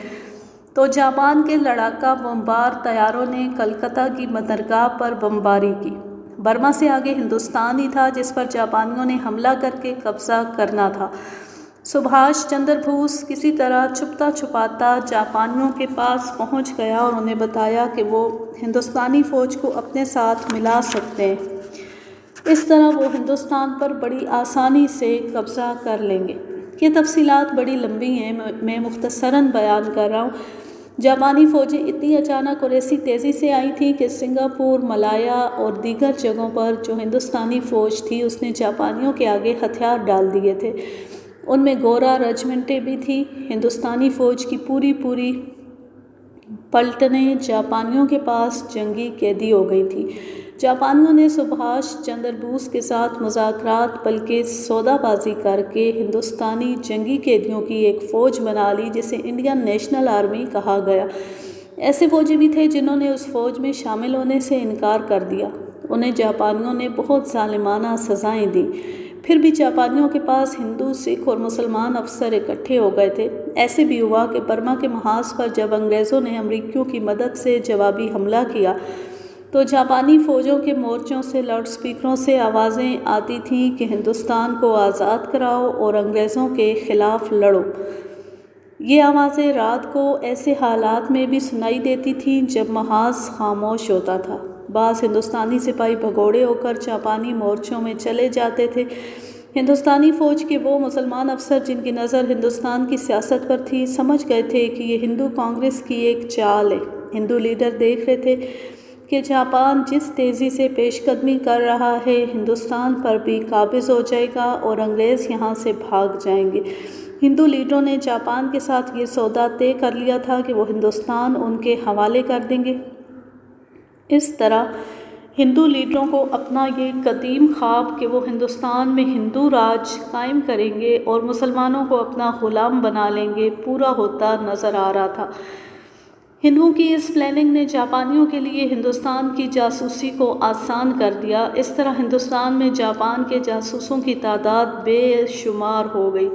تو جاپان کے لڑاکا بمبار طیاروں نے کلکتہ کی بندرگاہ پر بمباری کی۔ برما سے آگے ہندوستان ہی تھا جس پر جاپانیوں نے حملہ کر کے قبضہ کرنا تھا۔ سبھاش چندر بوس کسی طرح چھپتا چھپاتا جاپانیوں کے پاس پہنچ گیا اور انہیں بتایا کہ وہ ہندوستانی فوج کو اپنے ساتھ ملا سکتے ہیں۔ اس طرح وہ ہندوستان پر بڑی آسانی سے قبضہ کر لیں گے۔ یہ تفصیلات بڑی لمبی ہیں، میں مختصراً بیان کر رہا ہوں۔ جاپانی فوجیں اتنی اچانک اور ایسی تیزی سے آئی تھیں کہ سنگاپور، ملایا اور دیگر جگہوں پر جو ہندوستانی فوج تھی اس نے جاپانیوں کے آگے ہتھیار ڈال دیے تھے۔ ان میں گورا رجمنٹیں بھی تھیں۔ ہندوستانی فوج کی پوری پلٹنیں جاپانیوں کے پاس جنگی قیدی ہو گئی تھیں۔ جاپانیوں نے سبھاش چندر بوس کے ساتھ مذاکرات بلکہ سودا بازی کر کے ہندوستانی جنگی قیدیوں کی ایک فوج بنا لی جسے انڈین نیشنل آرمی کہا گیا۔ ایسے فوجی بھی تھے جنہوں نے اس فوج میں شامل ہونے سے انکار کر دیا۔ انہیں جاپانیوں نے بہت ظالمانہ سزائیں دیں۔ پھر بھی جاپانیوں کے پاس ہندو، سکھ اور مسلمان افسر اکٹھے ہو گئے تھے۔ ایسے بھی ہوا کہ برما کے محاذ پر جب انگریزوں نے امریکیوں کی مدد سے جوابی حملہ کیا تو جاپانی فوجوں کے مورچوں سے لاؤڈ سپیکروں سے آوازیں آتی تھیں کہ ہندوستان کو آزاد کراؤ اور انگریزوں کے خلاف لڑو۔ یہ آوازیں رات کو ایسے حالات میں بھی سنائی دیتی تھیں جب محاذ خاموش ہوتا تھا۔ بعض ہندوستانی سپاہی بھگوڑے ہو کر جاپانی مورچوں میں چلے جاتے تھے۔ ہندوستانی فوج کے وہ مسلمان افسر جن کی نظر ہندوستان کی سیاست پر تھی سمجھ گئے تھے کہ یہ ہندو کانگریس کی ایک چال ہے۔ ہندو لیڈر دیکھ رہے تھے کہ جاپان جس تیزی سے پیش قدمی کر رہا ہے ہندوستان پر بھی قابض ہو جائے گا اور انگریز یہاں سے بھاگ جائیں گے۔ ہندو لیڈروں نے جاپان کے ساتھ یہ سودا طے کر لیا تھا کہ وہ ہندوستان ان کے حوالے کر دیں گے۔ اس طرح ہندو لیڈروں کو اپنا یہ قدیم خواب کہ وہ ہندوستان میں ہندو راج قائم کریں گے اور مسلمانوں کو اپنا غلام بنا لیں گے پورا ہوتا نظر آ رہا تھا۔ ہندوؤں کی اس پلاننگ نے جاپانیوں کے لیے ہندوستان کی جاسوسی کو آسان کر دیا۔ اس طرح ہندوستان میں جاپان کے جاسوسوں کی تعداد بے شمار ہو گئی۔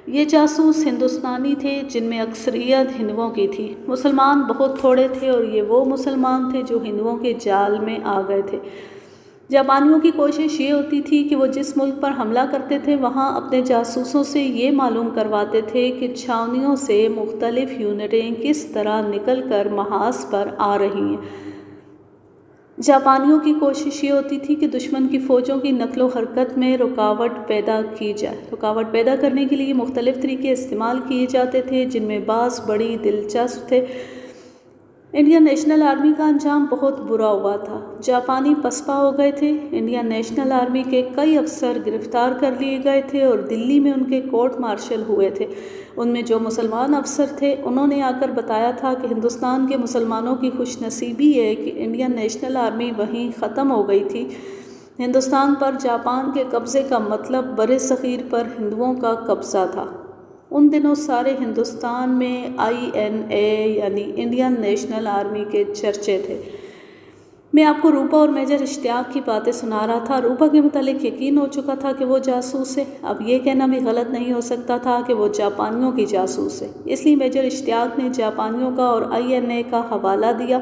یہ جاسوس ہندوستانی تھے جن میں اکثریت ہندوؤں کی تھی۔ مسلمان بہت تھوڑے تھے اور یہ وہ مسلمان تھے جو ہندوؤں کے جال میں آ گئے تھے۔ جاپانیوں کی کوشش یہ ہوتی تھی کہ وہ جس ملک پر حملہ کرتے تھے وہاں اپنے جاسوسوں سے یہ معلوم کرواتے تھے کہ چھاؤنیوں سے مختلف یونٹیں کس طرح نکل کر محاذ پر آ رہی ہیں۔ جاپانیوں کی کوشش یہ ہوتی تھی کہ دشمن کی فوجوں کی نقل و حرکت میں رکاوٹ پیدا کی جائے۔ رکاوٹ پیدا کرنے کے لیے مختلف طریقے استعمال کیے جاتے تھے جن میں بعض بڑی دلچسپ تھے۔ انڈین نیشنل آرمی کا انجام بہت برا ہوا تھا۔ جاپانی پسپا ہو گئے تھے۔ انڈین نیشنل آرمی کے کئی افسر گرفتار کر لیے گئے تھے اور دلی میں ان کے کورٹ مارشل ہوئے تھے۔ ان میں جو مسلمان افسر تھے انہوں نے آ کر بتایا تھا کہ ہندوستان کے مسلمانوں کی خوش نصیبی ہے کہ انڈین نیشنل آرمی وہیں ختم ہو گئی تھی۔ ہندوستان پر جاپان کے قبضے کا مطلب برصغیر پر ہندوؤں کا قبضہ تھا۔ ان دنوں سارے ہندوستان میں INA یعنی انڈین نیشنل آرمی کے چرچے تھے۔ میں آپ کو روپا اور میجر اشتیاق کی باتیں سنا رہا تھا۔ روپا کے متعلق یقین ہو چکا تھا کہ وہ جاسوس ہے۔ اب یہ کہنا بھی غلط نہیں ہو سکتا تھا کہ وہ جاپانیوں کی جاسوس ہے۔ اس لیے میجر اشتیاق نے جاپانیوں کا اور INA کا حوالہ دیا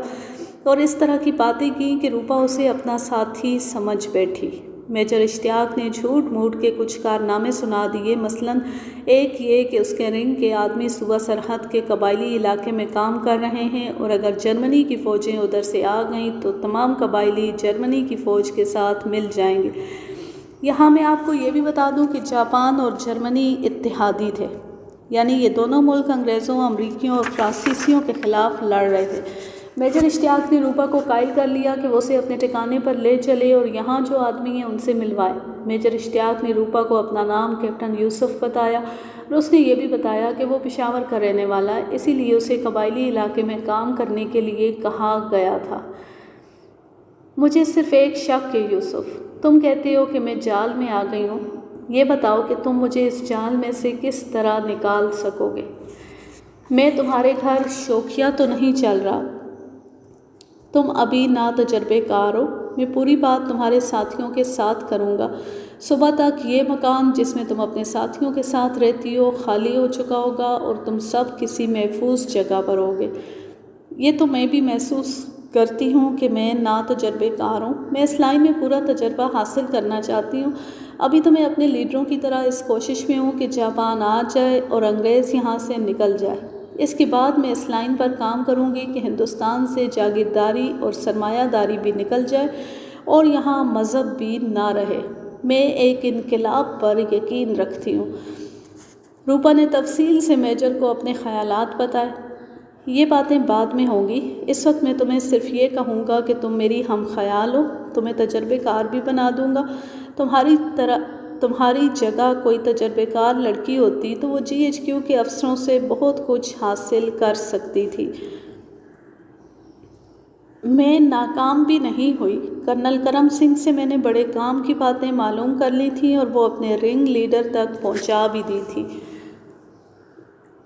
اور اس طرح کی باتیں کی کہ روپا اسے اپنا ساتھی سمجھ بیٹھی۔ میجر اشتیاق نے جھوٹ موٹ کے کچھ کارنامے سنا دیے، مثلاً ایک یہ کہ اس کے رنگ کے آدمی صوبہ سرحد کے قبائلی علاقے میں کام کر رہے ہیں اور اگر جرمنی کی فوجیں ادھر سے آ گئیں تو تمام قبائلی جرمنی کی فوج کے ساتھ مل جائیں گے۔ یہاں میں آپ کو یہ بھی بتا دوں کہ جاپان اور جرمنی اتحادی تھے، یعنی یہ دونوں ملک انگریزوں، امریکیوں اور فرانسیسیوں کے خلاف لڑ رہے تھے۔ میجر اشتیاق نے روپا کو قائل کر لیا کہ وہ اسے اپنے ٹھکانے پر لے چلے اور یہاں جو آدمی ہیں ان سے ملوائے۔ میجر اشتیاق نے روپا کو اپنا نام کیپٹن یوسف بتایا اور اس نے یہ بھی بتایا کہ وہ پشاور کا رہنے والا ہے، اسی لیے اسے قبائلی علاقے میں کام کرنے کے لیے کہا گیا تھا۔ مجھے صرف ایک شک ہے یوسف، تم کہتے ہو کہ میں جال میں آ گئی ہوں، یہ بتاؤ کہ تم مجھے اس جال میں سے کس طرح نکال سکو گے؟ میں تمہارے گھر شوخیہ تو نہیں چل رہا، تم ابھی ناتجربے کار ہو، میں پوری بات تمہارے ساتھیوں کے ساتھ کروں گا۔ صبح تک یہ مکان جس میں تم اپنے ساتھیوں کے ساتھ رہتی ہو خالی ہو چکا ہوگا اور تم سب کسی محفوظ جگہ پر ہوگے۔ یہ تو میں بھی محسوس کرتی ہوں کہ میں ناتجربے کار ہوں، میں اس لائن میں پورا تجربہ حاصل کرنا چاہتی ہوں۔ ابھی تو میں اپنے لیڈروں کی طرح اس کوشش میں ہوں کہ جاپان آ جائے اور انگریز یہاں سے نکل جائے۔ اس کے بعد میں اس لائن پر کام کروں گی کہ ہندوستان سے جاگیرداری اور سرمایہ داری بھی نکل جائے اور یہاں مذہب بھی نہ رہے۔ میں ایک انقلاب پر یقین رکھتی ہوں۔ روپا نے تفصیل سے میجر کو اپنے خیالات بتائے۔ یہ باتیں بعد میں ہوں گی، اس وقت میں تمہیں صرف یہ کہوں گا کہ تم میری ہم خیال ہو، تمہیں تجربے کار بھی بنا دوں گا۔ تمہاری جگہ کوئی تجربے کار لڑکی ہوتی تو وہ GHQ کے افسروں سے بہت کچھ حاصل کر سکتی تھی۔ میں ناکام بھی نہیں ہوئی۔ کرنل کرم سنگھ سے میں نے بڑے کام کی باتیں معلوم کر لی تھیں اور وہ اپنے رنگ لیڈر تک پہنچا بھی دی تھی۔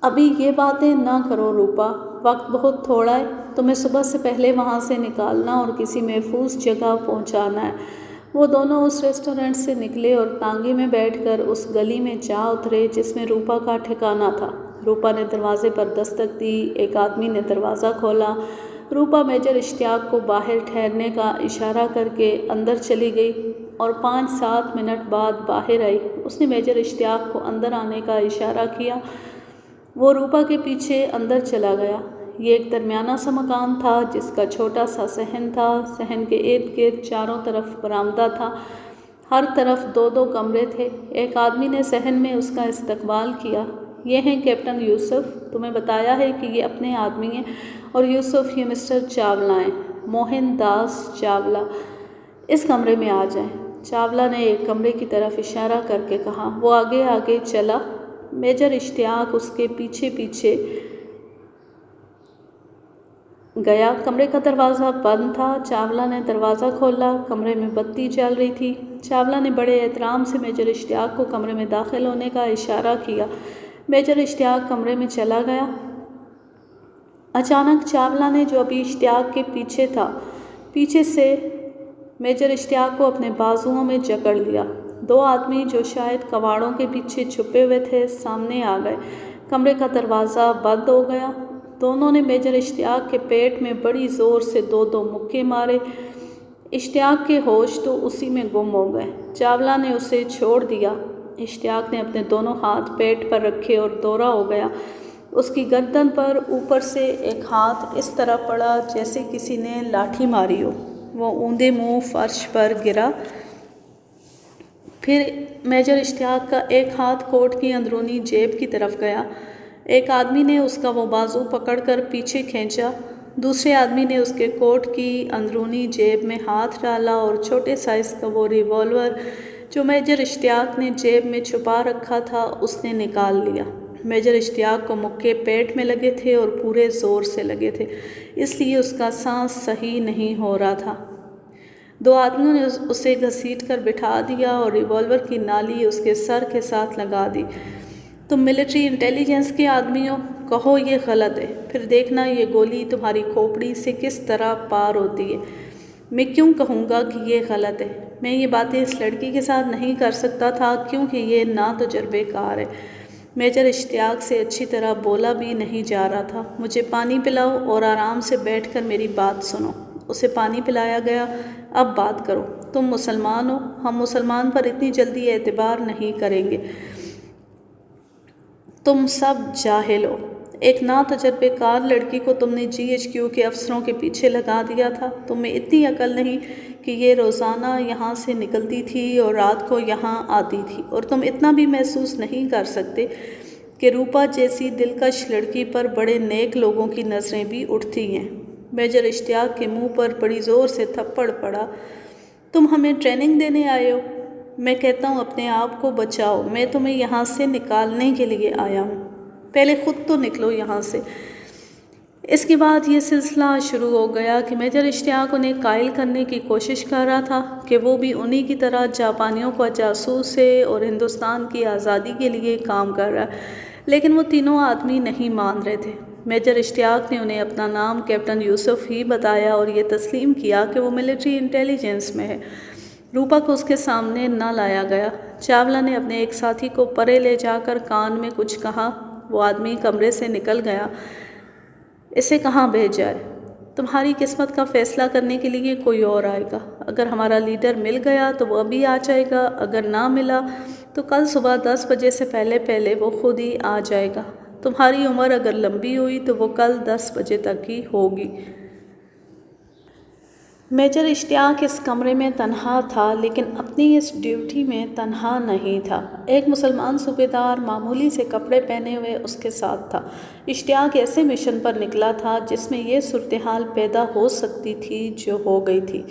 ابھی یہ باتیں نہ کرو روپا، وقت بہت تھوڑا ہے، تمہیں صبح سے پہلے وہاں سے نکالنا اور کسی محفوظ جگہ پہنچانا ہے۔ وہ دونوں اس ریسٹورنٹ سے نکلے اور تانگے میں بیٹھ کر اس گلی میں جا اترے جس میں روپا کا ٹھکانہ تھا۔ روپا نے دروازے پر دستک دی، ایک آدمی نے دروازہ کھولا۔ روپا میجر اشتیاق کو باہر ٹھہرنے کا اشارہ کر کے اندر چلی گئی اور 5-7 منٹ بعد باہر آئی۔ اس نے میجر اشتیاق کو اندر آنے کا اشارہ کیا۔ وہ روپا کے پیچھے اندر چلا گیا۔ یہ ایک درمیانہ سا مکان تھا جس کا چھوٹا سا صحن تھا۔ صحن کے ارد گرد چاروں طرف برآمدہ تھا، ہر طرف 2 کمرے تھے۔ ایک آدمی نے صحن میں اس کا استقبال کیا۔ یہ ہیں کیپٹن یوسف، تمہیں بتایا ہے کہ یہ اپنے آدمی ہیں، اور یوسف یہ مسٹر چاولہ ہیں، موہن داس چاولہ، اس کمرے میں آ جائیں۔ چاولہ نے ایک کمرے کی طرف اشارہ کر کے کہا۔ وہ آگے آگے چلا۔ میجر اشتیاق اس کے پیچھے پیچھے گیا۔ کمرے کا دروازہ بند تھا۔ چاولہ نے دروازہ کھولا۔ کمرے میں بتی جل رہی تھی۔ چاولہ نے بڑے احترام سے میجر اشتیاق کو کمرے میں داخل ہونے کا اشارہ کیا۔ میجر اشتیاق کمرے میں چلا گیا۔ اچانک چاولہ نے، جو ابھی اشتیاق کے پیچھے تھا، پیچھے سے میجر اشتیاق کو اپنے بازوؤں میں جکڑ لیا۔ 2 آدمی جو شاید کواڑوں کے پیچھے چھپے ہوئے تھے سامنے آ گئے۔ کمرے کا دروازہ بند ہو گیا۔ دونوں نے میجر اشتیاق کے پیٹ میں بڑی زور سے 2 مکے مارے۔ اشتیاق کے ہوش تو اسی میں گم ہو گئے۔ چاولہ نے اسے چھوڑ دیا۔ اشتیاق نے اپنے دونوں ہاتھ پیٹ پر رکھے اور دوہرا ہو گیا۔ اس کی گردن پر اوپر سے ایک ہاتھ اس طرح پڑا جیسے کسی نے لاٹھی ماری ہو۔ وہ اوندے منہ فرش پر گرا۔ پھر میجر اشتیاق کا ایک ہاتھ کوٹ کی اندرونی جیب کی طرف گیا۔ ایک آدمی نے اس کا وہ بازو پکڑ کر پیچھے کھینچا۔ دوسرے آدمی نے اس کے کوٹ کی اندرونی جیب میں ہاتھ ڈالا اور چھوٹے سائز کا وہ ریوالور جو میجر اشتیاق نے جیب میں چھپا رکھا تھا اس نے نکال لیا۔ میجر اشتیاق کو مکے پیٹ میں لگے تھے اور پورے زور سے لگے تھے، اس لیے اس کا سانس صحیح نہیں ہو رہا تھا۔ 2 آدمیوں نے اسے گھسیٹ کر بٹھا دیا اور ریوالور کی نالی اس کے سر کے ساتھ لگا دی۔ تم ملٹری انٹیلیجنس کے آدمی ہو، کہو یہ غلط ہے، پھر دیکھنا یہ گولی تمہاری کھوپڑی سے کس طرح پار ہوتی ہے۔ میں کیوں کہوں گا کہ یہ غلط ہے؟ میں یہ باتیں اس لڑکی کے ساتھ نہیں کر سکتا تھا کیونکہ یہ ناتجربے کار ہے۔ میجر اشتیاق سے اچھی طرح بولا بھی نہیں جا رہا تھا۔ مجھے پانی پلاؤ اور آرام سے بیٹھ کر میری بات سنو۔ اسے پانی پلایا گیا۔ اب بات کرو، تم مسلمان ہو، ہم مسلمان پر اتنی جلدی اعتبار نہیں کریں گے، تم سب جاہل ہو۔ ایک ناتجربے کار لڑکی کو تم نے GHQ کے افسروں کے پیچھے لگا دیا تھا، تم میں اتنی عقل نہیں کہ یہ روزانہ یہاں سے نکلتی تھی اور رات کو یہاں آتی تھی، اور تم اتنا بھی محسوس نہیں کر سکتے کہ روپا جیسی دلکش لڑکی پر بڑے نیک لوگوں کی نظریں بھی اٹھتی ہیں۔ میجر اشتیاق کے منہ پر بڑی زور سے تھپڑ پڑا۔ تم ہمیں ٹریننگ دینے آئے ہو؟ میں کہتا ہوں اپنے آپ کو بچاؤ، میں تمہیں یہاں سے نکالنے کے لیے آیا ہوں، پہلے خود تو نکلو یہاں سے۔ اس کے بعد یہ سلسلہ شروع ہو گیا کہ میجر اشتیاق انہیں قائل کرنے کی کوشش کر رہا تھا کہ وہ بھی انہی کی طرح جاپانیوں کا جاسوس ہے اور ہندوستان کی آزادی کے لیے کام کر رہا ہے، لیکن وہ تینوں آدمی نہیں مان رہے تھے۔ میجر اشتیاق نے انہیں اپنا نام کیپٹن یوسف ہی بتایا اور یہ تسلیم کیا کہ وہ ملٹری انٹیلیجنس میں ہے۔ روپا کو اس کے سامنے نہ لایا گیا۔ چاولہ نے اپنے ایک ساتھی کو پرے لے جا کر کان میں کچھ کہا، وہ آدمی کمرے سے نکل گیا۔ اسے کہاں بھیج جائے؟ تمہاری قسمت کا فیصلہ کرنے کے لیے کوئی اور آئے گا۔ اگر ہمارا لیڈر مل گیا تو وہ ابھی آ جائے گا، اگر نہ ملا تو کل صبح 10 بجے سے پہلے وہ خود ہی آ جائے گا۔ تمہاری عمر اگر لمبی ہوئی تو وہ کل 10 بجے تک ہی ہوگی۔ میجر اشتیاق اس کمرے میں تنہا تھا، لیکن اپنی اس ڈیوٹی میں تنہا نہیں تھا۔ ایک مسلمان صوبیدار معمولی سے کپڑے پہنے ہوئے اس کے ساتھ تھا۔ اشتیاق ایسے مشن پر نکلا تھا جس میں یہ صورتحال پیدا ہو سکتی تھی جو ہو گئی تھی،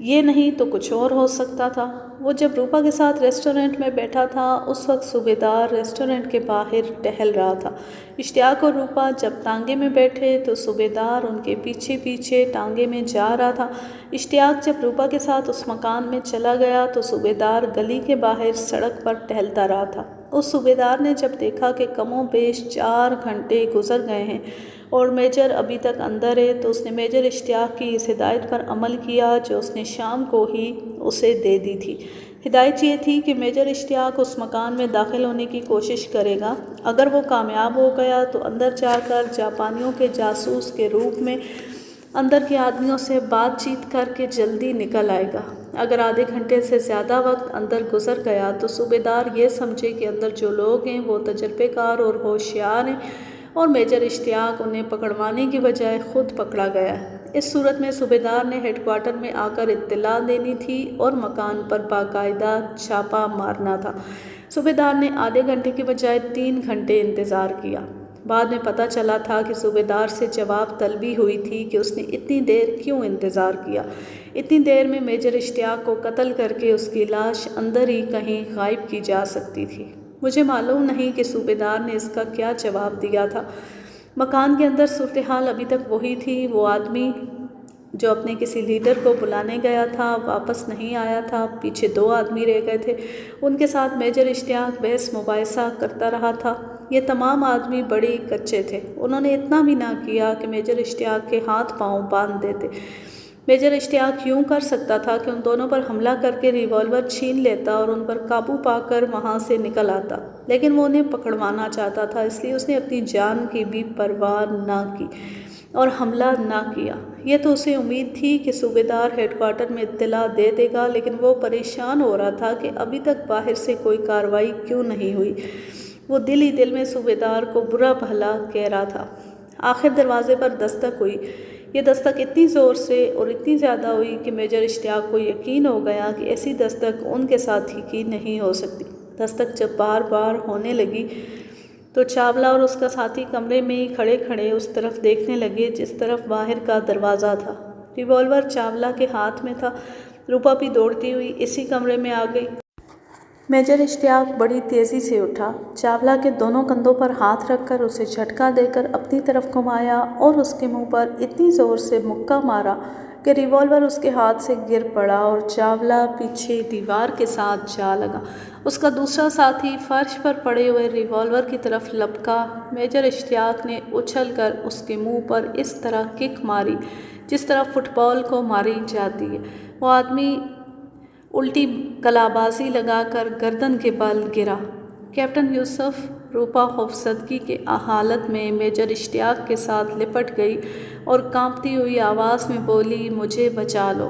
یہ نہیں تو کچھ اور ہو سکتا تھا۔ وہ جب روپا کے ساتھ ریسٹورنٹ میں بیٹھا تھا اس وقت صوبیدار ریسٹورنٹ کے باہر ٹہل رہا تھا۔ اشتیاق اور روپا جب ٹانگے میں بیٹھے تو صوبیدار ان کے پیچھے پیچھے ٹانگے میں جا رہا تھا۔ اشتیاق جب روپا کے ساتھ اس مکان میں چلا گیا تو صوبیدار گلی کے باہر سڑک پر ٹہلتا رہا تھا۔ اس صوبیدار نے جب دیکھا کہ کم و بیش 4 گھنٹے گزر گئے ہیں اور میجر ابھی تک اندر ہے تو اس نے میجر اشتیاق کی اس ہدایت پر عمل کیا جو اس نے شام کو ہی اسے دے دی تھی۔ ہدایت یہ تھی کہ میجر اشتیاق اس مکان میں داخل ہونے کی کوشش کرے گا، اگر وہ کامیاب ہو گیا تو اندر جا کر جاپانیوں کے جاسوس کے روپ میں اندر کے آدمیوں سے بات چیت کر کے جلدی نکل آئے گا۔ اگر آدھے گھنٹے سے زیادہ وقت اندر گزر گیا تو صوبیدار یہ سمجھے کہ اندر جو لوگ ہیں وہ تجربے کار اور ہوشیار ہیں اور میجر اشتیاق انہیں پکڑوانے کی بجائے خود پکڑا گیا ہے۔ اس صورت میں صوبیدار نے ہیڈ کوارٹر میں آ کر اطلاع دینی تھی اور مکان پر باقاعدہ چھاپا مارنا تھا۔ صوبیدار نے آدھے گھنٹے کی بجائے 3 گھنٹے انتظار کیا۔ بعد میں پتہ چلا تھا کہ صوبیدار سے جواب طلبی ہوئی تھی کہ اس نے اتنی دیر کیوں انتظار کیا۔ اتنی دیر میں میجر اشتیاق کو قتل کر کے اس کی لاش اندر ہی کہیں غائب کی جا سکتی تھی۔ مجھے معلوم نہیں کہ صوبیدار نے اس کا کیا جواب دیا تھا۔ مکان کے اندر صورتحال ابھی تک وہی تھی۔ وہ آدمی جو اپنے کسی لیڈر کو بلانے گیا تھا واپس نہیں آیا تھا، پیچھے 2 آدمی رہ گئے تھے، ان کے ساتھ میجر اشتیاق بحث مباحثہ کرتا رہا تھا۔ یہ تمام آدمی بڑے کچے تھے، انہوں نے اتنا بھی نہ کیا کہ میجر اشتیاق کے ہاتھ پاؤں باندھ دیتے۔ میجر اشتیاق یوں کر سکتا تھا کہ ان دونوں پر حملہ کر کے ریوالور چھین لیتا اور ان پر قابو پا کر وہاں سے نکل آتا، لیکن وہ انہیں پکڑوانا چاہتا تھا، اس لیے اس نے اپنی جان کی بھی پرواہ نہ کی اور حملہ نہ کیا۔ یہ تو اسے امید تھی کہ صوبیدار ہیڈ کوارٹر میں اطلاع دے دے گا، لیکن وہ پریشان ہو رہا تھا کہ ابھی تک باہر سے کوئی کارروائی کیوں نہیں ہوئی۔ وہ دل ہی دل میں صوبیدار کو برا بھلا کہہ رہا تھا۔ آخر دروازے پر دستک ہوئی۔ یہ دستک اتنی زور سے اور اتنی زیادہ ہوئی کہ میجر اشتیاق کو یقین ہو گیا کہ ایسی دستک ان کے ساتھی کی نہیں ہو سکتی۔ دستک جب بار بار ہونے لگی تو چاولہ اور اس کا ساتھی کمرے میں ہی کھڑے کھڑے اس طرف دیکھنے لگے جس طرف باہر کا دروازہ تھا۔ ریوالور چاولہ کے ہاتھ میں تھا۔ روپا بھی دوڑتی ہوئی اسی کمرے میں آ گئی۔ میجر اشتیاق بڑی تیزی سے اٹھا، چاولہ کے دونوں کندھوں پر ہاتھ رکھ کر اسے جھٹکا دے کر اپنی طرف گھمایا اور اس کے منہ پر اتنی زور سے مکہ مارا کہ ریوالور اس کے ہاتھ سے گر پڑا اور چاولہ پیچھے دیوار کے ساتھ جا لگا۔ اس کا دوسرا ساتھی فرش پر پڑے ہوئے ریوالور کی طرف لپکا۔ میجر اشتیاق نے اچھل کر اس کے منہ پر اس طرح کک ماری جس طرح فٹ بال کو ماری جاتی ہے۔ وہ آدمی الٹی کلابازی لگا کر گردن کے بل گرا۔ کیپٹن یوسف روپا خوفزدگی کے حالت میں میجر اشتیاق کے ساتھ لپٹ گئی اور کانپتی ہوئی آواز میں بولی، مجھے بچا لو۔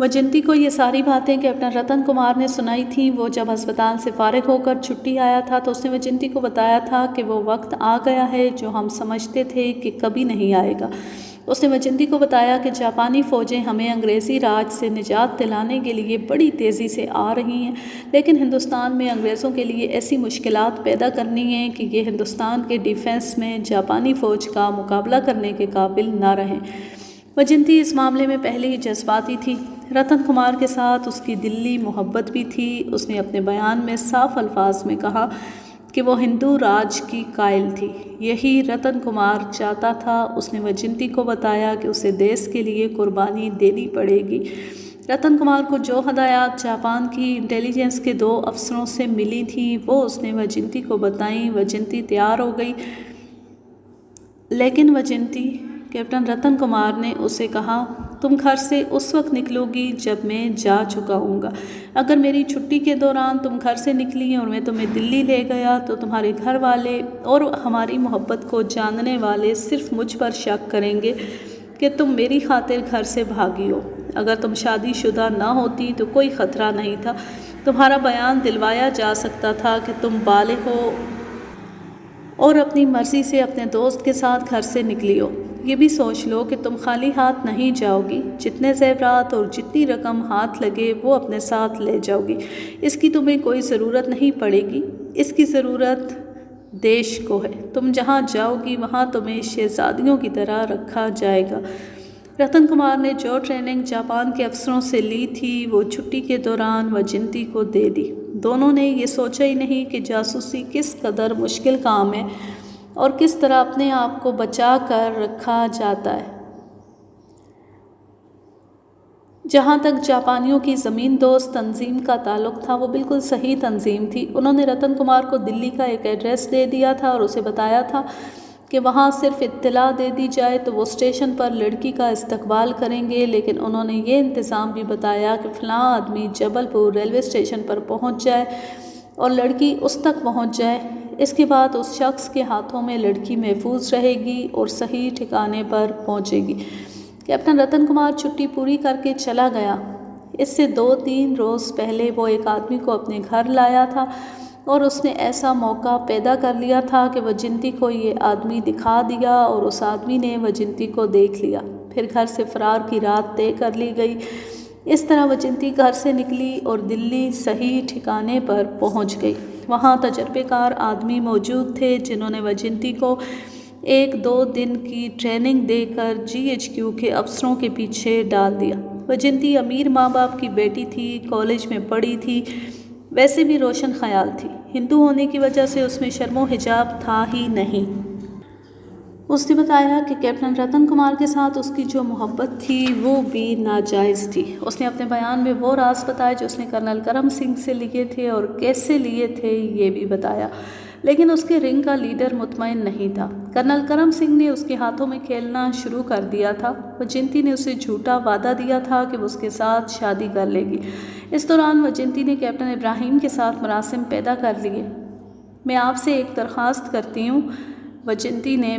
وجنتی کو یہ ساری باتیں کیپٹن رتن کمار نے سنائی تھیں۔ وہ جب ہسپتال سے فارغ ہو کر چھٹی آیا تھا تو اس نے وجنتی کو بتایا تھا کہ وہ وقت آ گیا ہے جو ہم سمجھتے تھے کہ کبھی نہیں آئے گا۔ اس نے وجنتی کو بتایا کہ جاپانی فوجیں ہمیں انگریزی راج سے نجات دلانے کے لیے بڑی تیزی سے آ رہی ہیں، لیکن ہندوستان میں انگریزوں کے لیے ایسی مشکلات پیدا کرنی ہیں کہ یہ ہندوستان کے ڈیفنس میں جاپانی فوج کا مقابلہ کرنے کے قابل نہ رہیں۔ وجنتی اس معاملے میں پہلے ہی جذباتی تھی۔ رتن کمار کے ساتھ اس کی دلی محبت بھی تھی۔ اس نے اپنے بیان میں صاف الفاظ میں کہا کہ وہ ہندو راج کی قائل تھی۔ یہی رتن کمار چاہتا تھا۔ اس نے وجنتی کو بتایا کہ اسے دیس کے لیے قربانی دینی پڑے گی۔ رتن کمار کو جو ہدایات جاپان کی انٹیلیجنس کے 2 افسروں سے ملی تھیں وہ اس نے وجنتی کو بتائیں۔ وجنتی تیار ہو گئی، لیکن کیپٹن رتن کمار نے اسے کہا، تم گھر سے اس وقت نکلو گی جب میں جا چکا ہوں گا۔ اگر میری چھٹی کے دوران تم گھر سے نکلی اور میں تمہیں دلی لے گیا تو تمہارے گھر والے اور ہماری محبت کو جاننے والے صرف مجھ پر شک کریں گے کہ تم میری خاطر گھر سے بھاگی ہو۔ اگر تم شادی شدہ نہ ہوتی تو کوئی خطرہ نہیں تھا۔ تمہارا بیان دلوایا جا سکتا تھا کہ تم بالغ ہو اور اپنی مرضی سے اپنے دوست کے ساتھ گھر سے نکلی ہو۔ یہ بھی سوچ لو کہ تم خالی ہاتھ نہیں جاؤ گی۔ جتنے زیورات اور جتنی رقم ہاتھ لگے وہ اپنے ساتھ لے جاؤ گی۔ اس کی تمہیں کوئی ضرورت نہیں پڑے گی۔ اس کی ضرورت دیش کو ہے۔ تم جہاں جاؤ گی وہاں تمہیں شہزادیوں کی طرح رکھا جائے گا۔ رتن کمار نے جو ٹریننگ جاپان کے افسروں سے لی تھی وہ چھٹی کے دوران وجنتی کو دے دی۔ دونوں نے یہ سوچا ہی نہیں کہ جاسوسی کس قدر مشکل کام ہے اور کس طرح اپنے آپ کو بچا کر رکھا جاتا ہے۔ جہاں تک جاپانیوں کی زمین دوست تنظیم کا تعلق تھا وہ بالکل صحیح تنظیم تھی۔ انہوں نے رتن کمار کو دلی کا ایک ایڈریس دے دیا تھا اور اسے بتایا تھا کہ وہاں صرف اطلاع دے دی جائے تو وہ اسٹیشن پر لڑکی کا استقبال کریں گے، لیکن انہوں نے یہ انتظام بھی بتایا کہ فلاں آدمی جبل پور ریلوے اسٹیشن پر پہنچ جائے اور لڑکی اس تک پہنچ جائے۔ اس کے بعد اس شخص کے ہاتھوں میں لڑکی محفوظ رہے گی اور صحیح ٹھکانے پر پہنچے گی۔ کیپٹن رتن کمار چھٹی پوری کر کے چلا گیا۔ اس سے 2-3 روز پہلے وہ ایک آدمی کو اپنے گھر لایا تھا اور اس نے ایسا موقع پیدا کر لیا تھا کہ وجنتی کو یہ آدمی دکھا دیا اور اس آدمی نے وجنتی کو دیکھ لیا۔ پھر گھر سے فرار کی رات طے کر لی گئی۔ اس طرح وجنتی گھر سے نکلی اور دلی صحیح ٹھکانے پر پہنچ گئی۔ وہاں تجربے کار آدمی موجود تھے جنہوں نے وجنتی کو 1-2 دن کی ٹریننگ دے کر GHQ کے افسروں کے پیچھے ڈال دیا۔ وجنتی امیر ماں باپ کی بیٹی تھی، کالج میں پڑھی تھی، ویسے بھی روشن خیال تھی۔ ہندو ہونے کی وجہ سے اس میں شرم و حجاب تھا ہی نہیں۔ اس نے بتایا کہ کیپٹن رتن کمار کے ساتھ اس کی جو محبت تھی وہ بھی ناجائز تھی۔ اس نے اپنے بیان میں وہ راز بتائے جو اس نے کرنل کرم سنگھ سے لیے تھے اور کیسے لیے تھے یہ بھی بتایا، لیکن اس کے رنگ کا لیڈر مطمئن نہیں تھا۔ کرنل کرم سنگھ نے اس کے ہاتھوں میں کھیلنا شروع کر دیا تھا۔ وجنتی نے اسے جھوٹا وعدہ دیا تھا کہ وہ اس کے ساتھ شادی کر لے گی۔ اس دوران وجنتی نے کیپٹن ابراہیم کے ساتھ مراسم پیدا کر لیے۔ میں آپ سے ایک درخواست کرتی ہوں، وجنتی نے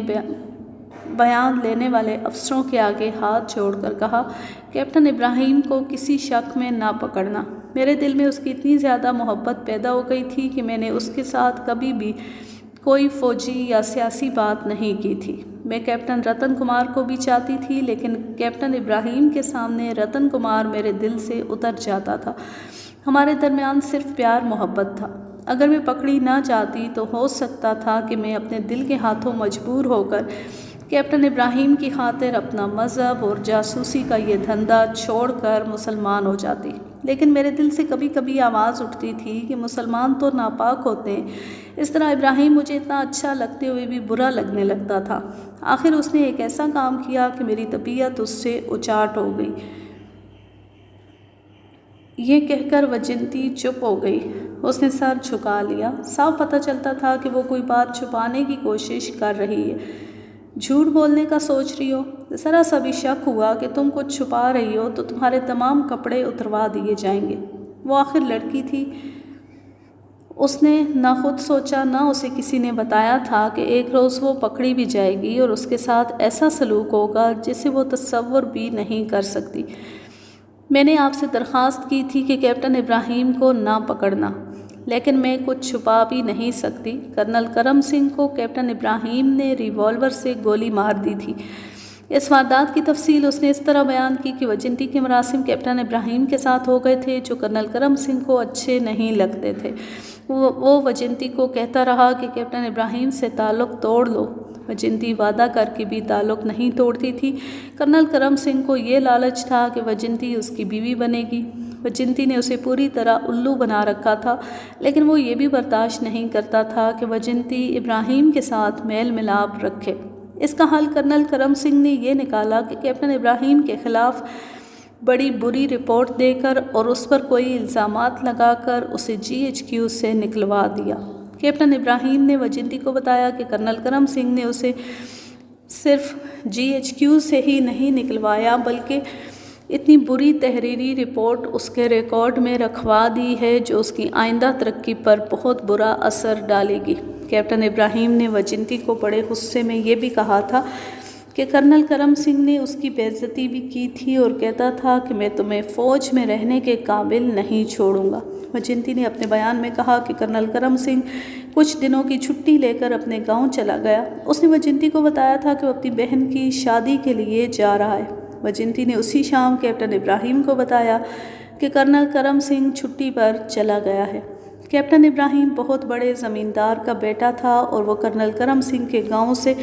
بیان لینے والے افسروں کے آگے ہاتھ جوڑ کر کہا، کیپٹن ابراہیم کو کسی شک میں نہ پکڑنا۔ میرے دل میں اس کی اتنی زیادہ محبت پیدا ہو گئی تھی کہ میں نے اس کے ساتھ کبھی بھی کوئی فوجی یا سیاسی بات نہیں کی تھی۔ میں کیپٹن رتن کمار کو بھی چاہتی تھی، لیکن کیپٹن ابراہیم کے سامنے رتن کمار میرے دل سے اتر جاتا تھا۔ ہمارے درمیان صرف پیار محبت تھا۔ اگر میں پکڑی نہ جاتی تو ہو سکتا تھا کہ میں اپنے دل کے ہاتھوں مجبور ہو کر کیپٹن ابراہیم کی خاطر اپنا مذہب اور جاسوسی کا یہ دھندا چھوڑ کر مسلمان ہو جاتی، لیکن میرے دل سے کبھی کبھی آواز اٹھتی تھی کہ مسلمان تو ناپاک ہوتے ہیں۔ اس طرح ابراہیم مجھے اتنا اچھا لگتے ہوئے بھی برا لگنے لگتا تھا۔ آخر اس نے ایک ایسا کام کیا کہ میری طبیعت اس سے اچاٹ ہو گئی۔ یہ کہہ کر وجنتی چپ ہو گئی۔ اس نے سر جھکا لیا۔ صاف پتہ چلتا تھا کہ وہ کوئی بات چھپانے کی کوشش کر رہی ہے۔ جھوٹ بولنے کا سوچ رہی ہو؟ ذرا سا بھی شک ہوا کہ تم کچھ چھپا رہی ہو تو تمہارے تمام کپڑے اتروا دیے جائیں گے۔ وہ آخر لڑکی تھی۔ اس نے نہ خود سوچا نہ اسے کسی نے بتایا تھا کہ ایک روز وہ پکڑی بھی جائے گی اور اس کے ساتھ ایسا سلوک ہوگا جسے وہ تصور بھی نہیں کر سکتی۔ میں نے آپ سے درخواست کی تھی کہ کیپٹن ابراہیم کو نہ پکڑنا، لیکن میں کچھ چھپا بھی نہیں سکتی۔ کرنل کرم سنگھ کو کیپٹن ابراہیم نے ریوالور سے گولی مار دی تھی۔ اس واردات کی تفصیل اس نے اس طرح بیان کی کہ وجنتی کے مراسم کیپٹن ابراہیم کے ساتھ ہو گئے تھے، جو کرنل کرم سنگھ کو اچھے نہیں لگتے تھے۔ وہ وجنتی کو کہتا رہا کہ کیپٹن ابراہیم سے تعلق توڑ لو۔ وجنتی وعدہ کر کے بھی تعلق نہیں توڑتی تھی۔ کرنل کرم سنگھ کو یہ لالچ تھا کہ وجنتی اس کی بیوی بنے گی۔ وجنتی نے اسے پوری طرح الو بنا رکھا تھا، لیکن وہ یہ بھی برداشت نہیں کرتا تھا کہ وجنتی ابراہیم کے ساتھ میل ملاپ رکھے۔ اس کا حل کرنل کرم سنگھ نے یہ نکالا کہ کیپٹن ابراہیم کے خلاف بڑی بری رپورٹ دے کر اور اس پر کوئی الزامات لگا کر اسے GHQ سے نکلوا دیا۔ کیپٹن ابراہیم نے وجنتی کو بتایا کہ کرنل کرم سنگھ نے اسے صرف GHQ سے ہی نہیں نکلوایا، بلکہ اتنی بری تحریری رپورٹ اس کے ریکارڈ میں رکھوا دی ہے جو اس کی آئندہ ترقی پر بہت برا اثر ڈالے گی۔ کیپٹن ابراہیم نے وجنتی کو بڑے غصے میں یہ بھی کہا تھا کہ کرنل کرم سنگھ نے اس کی بے عزتی بھی کی تھی اور کہتا تھا کہ میں تمہیں فوج میں رہنے کے قابل نہیں چھوڑوں گا۔ وجنتی نے اپنے بیان میں کہا کہ کرنل کرم سنگھ کچھ دنوں کی چھٹی لے کر اپنے گاؤں چلا گیا۔ اس نے وجنتی کو بتایا تھا کہ وہ اپنی بہن کی شادی کے لیے جا رہا ہے۔ وجنتی نے اسی شام کیپٹن ابراہیم کو بتایا کہ کرنل کرم سنگھ چھٹی پر چلا گیا ہے۔ کیپٹن ابراہیم بہت بڑے زمیندار کا بیٹا تھا اور وہ کرنل کرم سنگھ کے گاؤں سے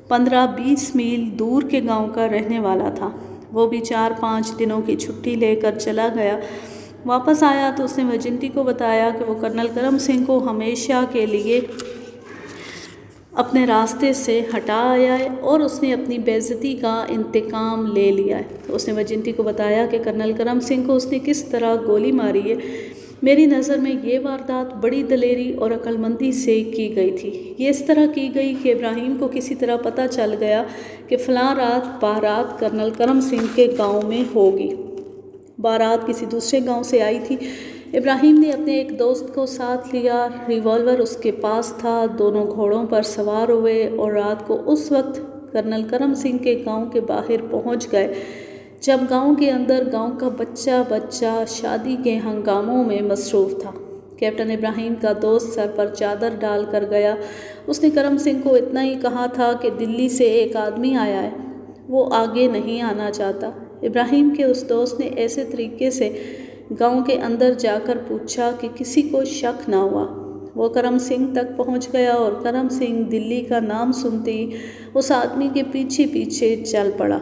15-20 میل دور کے گاؤں کا رہنے والا تھا۔ وہ بھی 4-5 دنوں کی چھٹی لے کر چلا گیا۔ واپس آیا تو اس نے وجنتی کو بتایا کہ وہ کرنل کرم سنگھ کو ہمیشہ کے لیے اپنے راستے سے ہٹا آیا ہے اور اس نے اپنی بے عزتی کا انتقام لے لیا ہے۔ اس نے وجنتی کو بتایا کہ کرنل کرم سنگھ کو اس نے کس طرح گولی ماری ہے۔ میری نظر میں یہ واردات بڑی دلیری اور عقل مندی سے کی گئی تھی۔ یہ اس طرح کی گئی کہ ابراہیم کو کسی طرح پتہ چل گیا کہ فلاں رات بارات کرنل کرم سنگھ کے گاؤں میں ہوگی۔ بارات کسی دوسرے گاؤں سے آئی تھی۔ ابراہیم نے اپنے ایک دوست کو ساتھ لیا، ریوالور اس کے پاس تھا۔ دونوں گھوڑوں پر سوار ہوئے اور رات کو اس وقت کرنل کرم سنگھ کے گاؤں کے باہر پہنچ گئے جب گاؤں کے اندر گاؤں کا بچہ شادی کے ہنگاموں میں مصروف تھا۔ کیپٹن ابراہیم کا دوست سر پر چادر ڈال کر گیا۔ اس نے کرم سنگھ کو اتنا ہی کہا تھا کہ دلی سے ایک آدمی آیا ہے، وہ آگے نہیں آنا چاہتا۔ ابراہیم کے اس دوست نے ایسے طریقے سے گاؤں کے اندر جا کر پوچھا کہ کسی کو شک نہ ہوا۔ وہ کرم سنگھ تک پہنچ گیا اور کرم سنگھ دلی کا نام سنتے ہی اس آدمی کے پیچھے پیچھے چل پڑا۔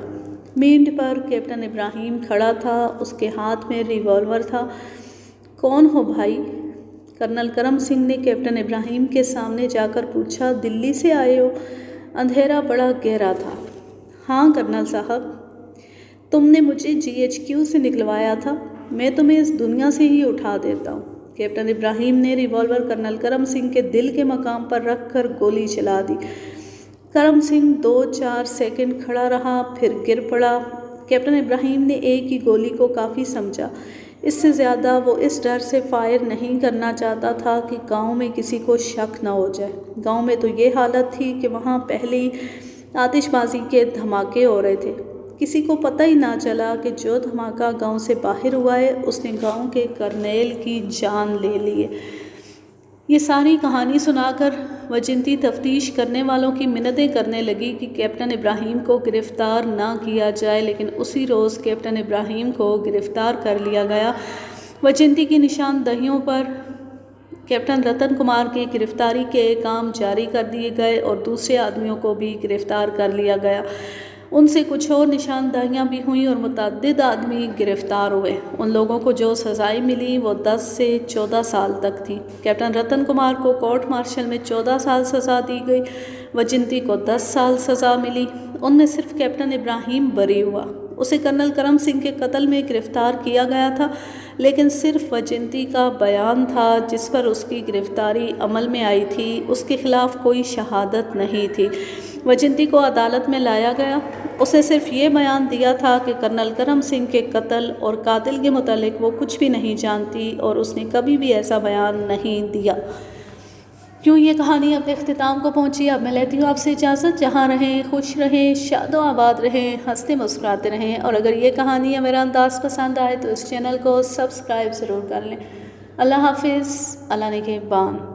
مینڈ پر کیپٹن ابراہیم کھڑا تھا، اس کے ہاتھ میں ریوالور تھا۔ کون ہو بھائی؟ کرنل کرم سنگھ نے کیپٹن ابراہیم کے سامنے جا کر پوچھا۔ دلی سے آئے ہو؟ اندھیرا بڑا گہرا تھا۔ ہاں کرنل صاحب، تم نے مجھے GHQ سے نکلوایا تھا، میں تمہیں اس دنیا سے ہی اٹھا دیتا ہوں۔ کیپٹن ابراہیم نے ریوالور کرنل کرم سنگھ کے دل کے مقام پر رکھ کر گولی چلا دی۔ کرم سنگھ 2-4 سیکنڈ کھڑا رہا، پھر گر پڑا۔ کیپٹن ابراہیم نے ایک ہی گولی کو کافی سمجھا، اس سے زیادہ وہ اس ڈر سے فائر نہیں کرنا چاہتا تھا کہ گاؤں میں کسی کو شک نہ ہو جائے۔ گاؤں میں تو یہ حالت تھی کہ وہاں پہلے ہی آتش بازی کے دھماکے ہو رہے تھے۔ کسی کو پتہ ہی نہ چلا کہ جو دھماکہ گاؤں سے باہر ہوا ہے اس نے گاؤں کے کرنیل کی جان لے لی ہے۔ یہ ساری کہانی سنا کر وجنتی تفتیش کرنے والوں کی منتیں کرنے لگی کہ کیپٹن ابراہیم کو گرفتار نہ کیا جائے، لیکن اسی روز کیپٹن ابراہیم کو گرفتار کر لیا گیا۔ وجنتی کی نشاندہیوں پر کیپٹن رتن کمار کی گرفتاری کے احکام جاری کر دیے گئے اور دوسرے آدمیوں کو بھی گرفتار کر لیا گیا۔ ان سے کچھ اور نشاندہیاں بھی ہوئیں اور متعدد آدمی گرفتار ہوئے۔ ان لوگوں کو جو سزائیں ملی وہ 10 سے 14 سال تک تھی۔ کیپٹن رتن کمار کو کورٹ مارشل میں 14 سال سزا دی گئی، وجنتی کو 10 سال سزا ملی۔ ان میں صرف کیپٹن ابراہیم بری ہوا۔ اسے کرنل کرم سنگھ کے قتل میں گرفتار کیا گیا تھا، لیکن صرف وجنتی کا بیان تھا جس پر اس کی گرفتاری عمل میں آئی تھی، اس کے خلاف کوئی شہادت نہیں تھی۔ وجنتی کو عدالت میں لایا گیا۔ اس نے صرف یہ بیان دیا تھا کہ کرنل کرم سنگھ کے قتل اور قاتل کے متعلق وہ کچھ بھی نہیں جانتی اور اس نے کبھی بھی ایسا بیان نہیں دیا۔ کیوں یہ کہانی اپنے اختتام کو پہنچی، اب میں لیتی ہوں آپ سے اجازت۔ جہاں رہیں خوش رہیں، شاد و آباد رہیں، ہنستے مسکراتے رہیں، اور اگر یہ کہانی یا میرا انداز پسند آئے تو اس چینل کو سبسکرائب ضرور کر لیں۔ اللہ حافظ، اللہ نگہبان۔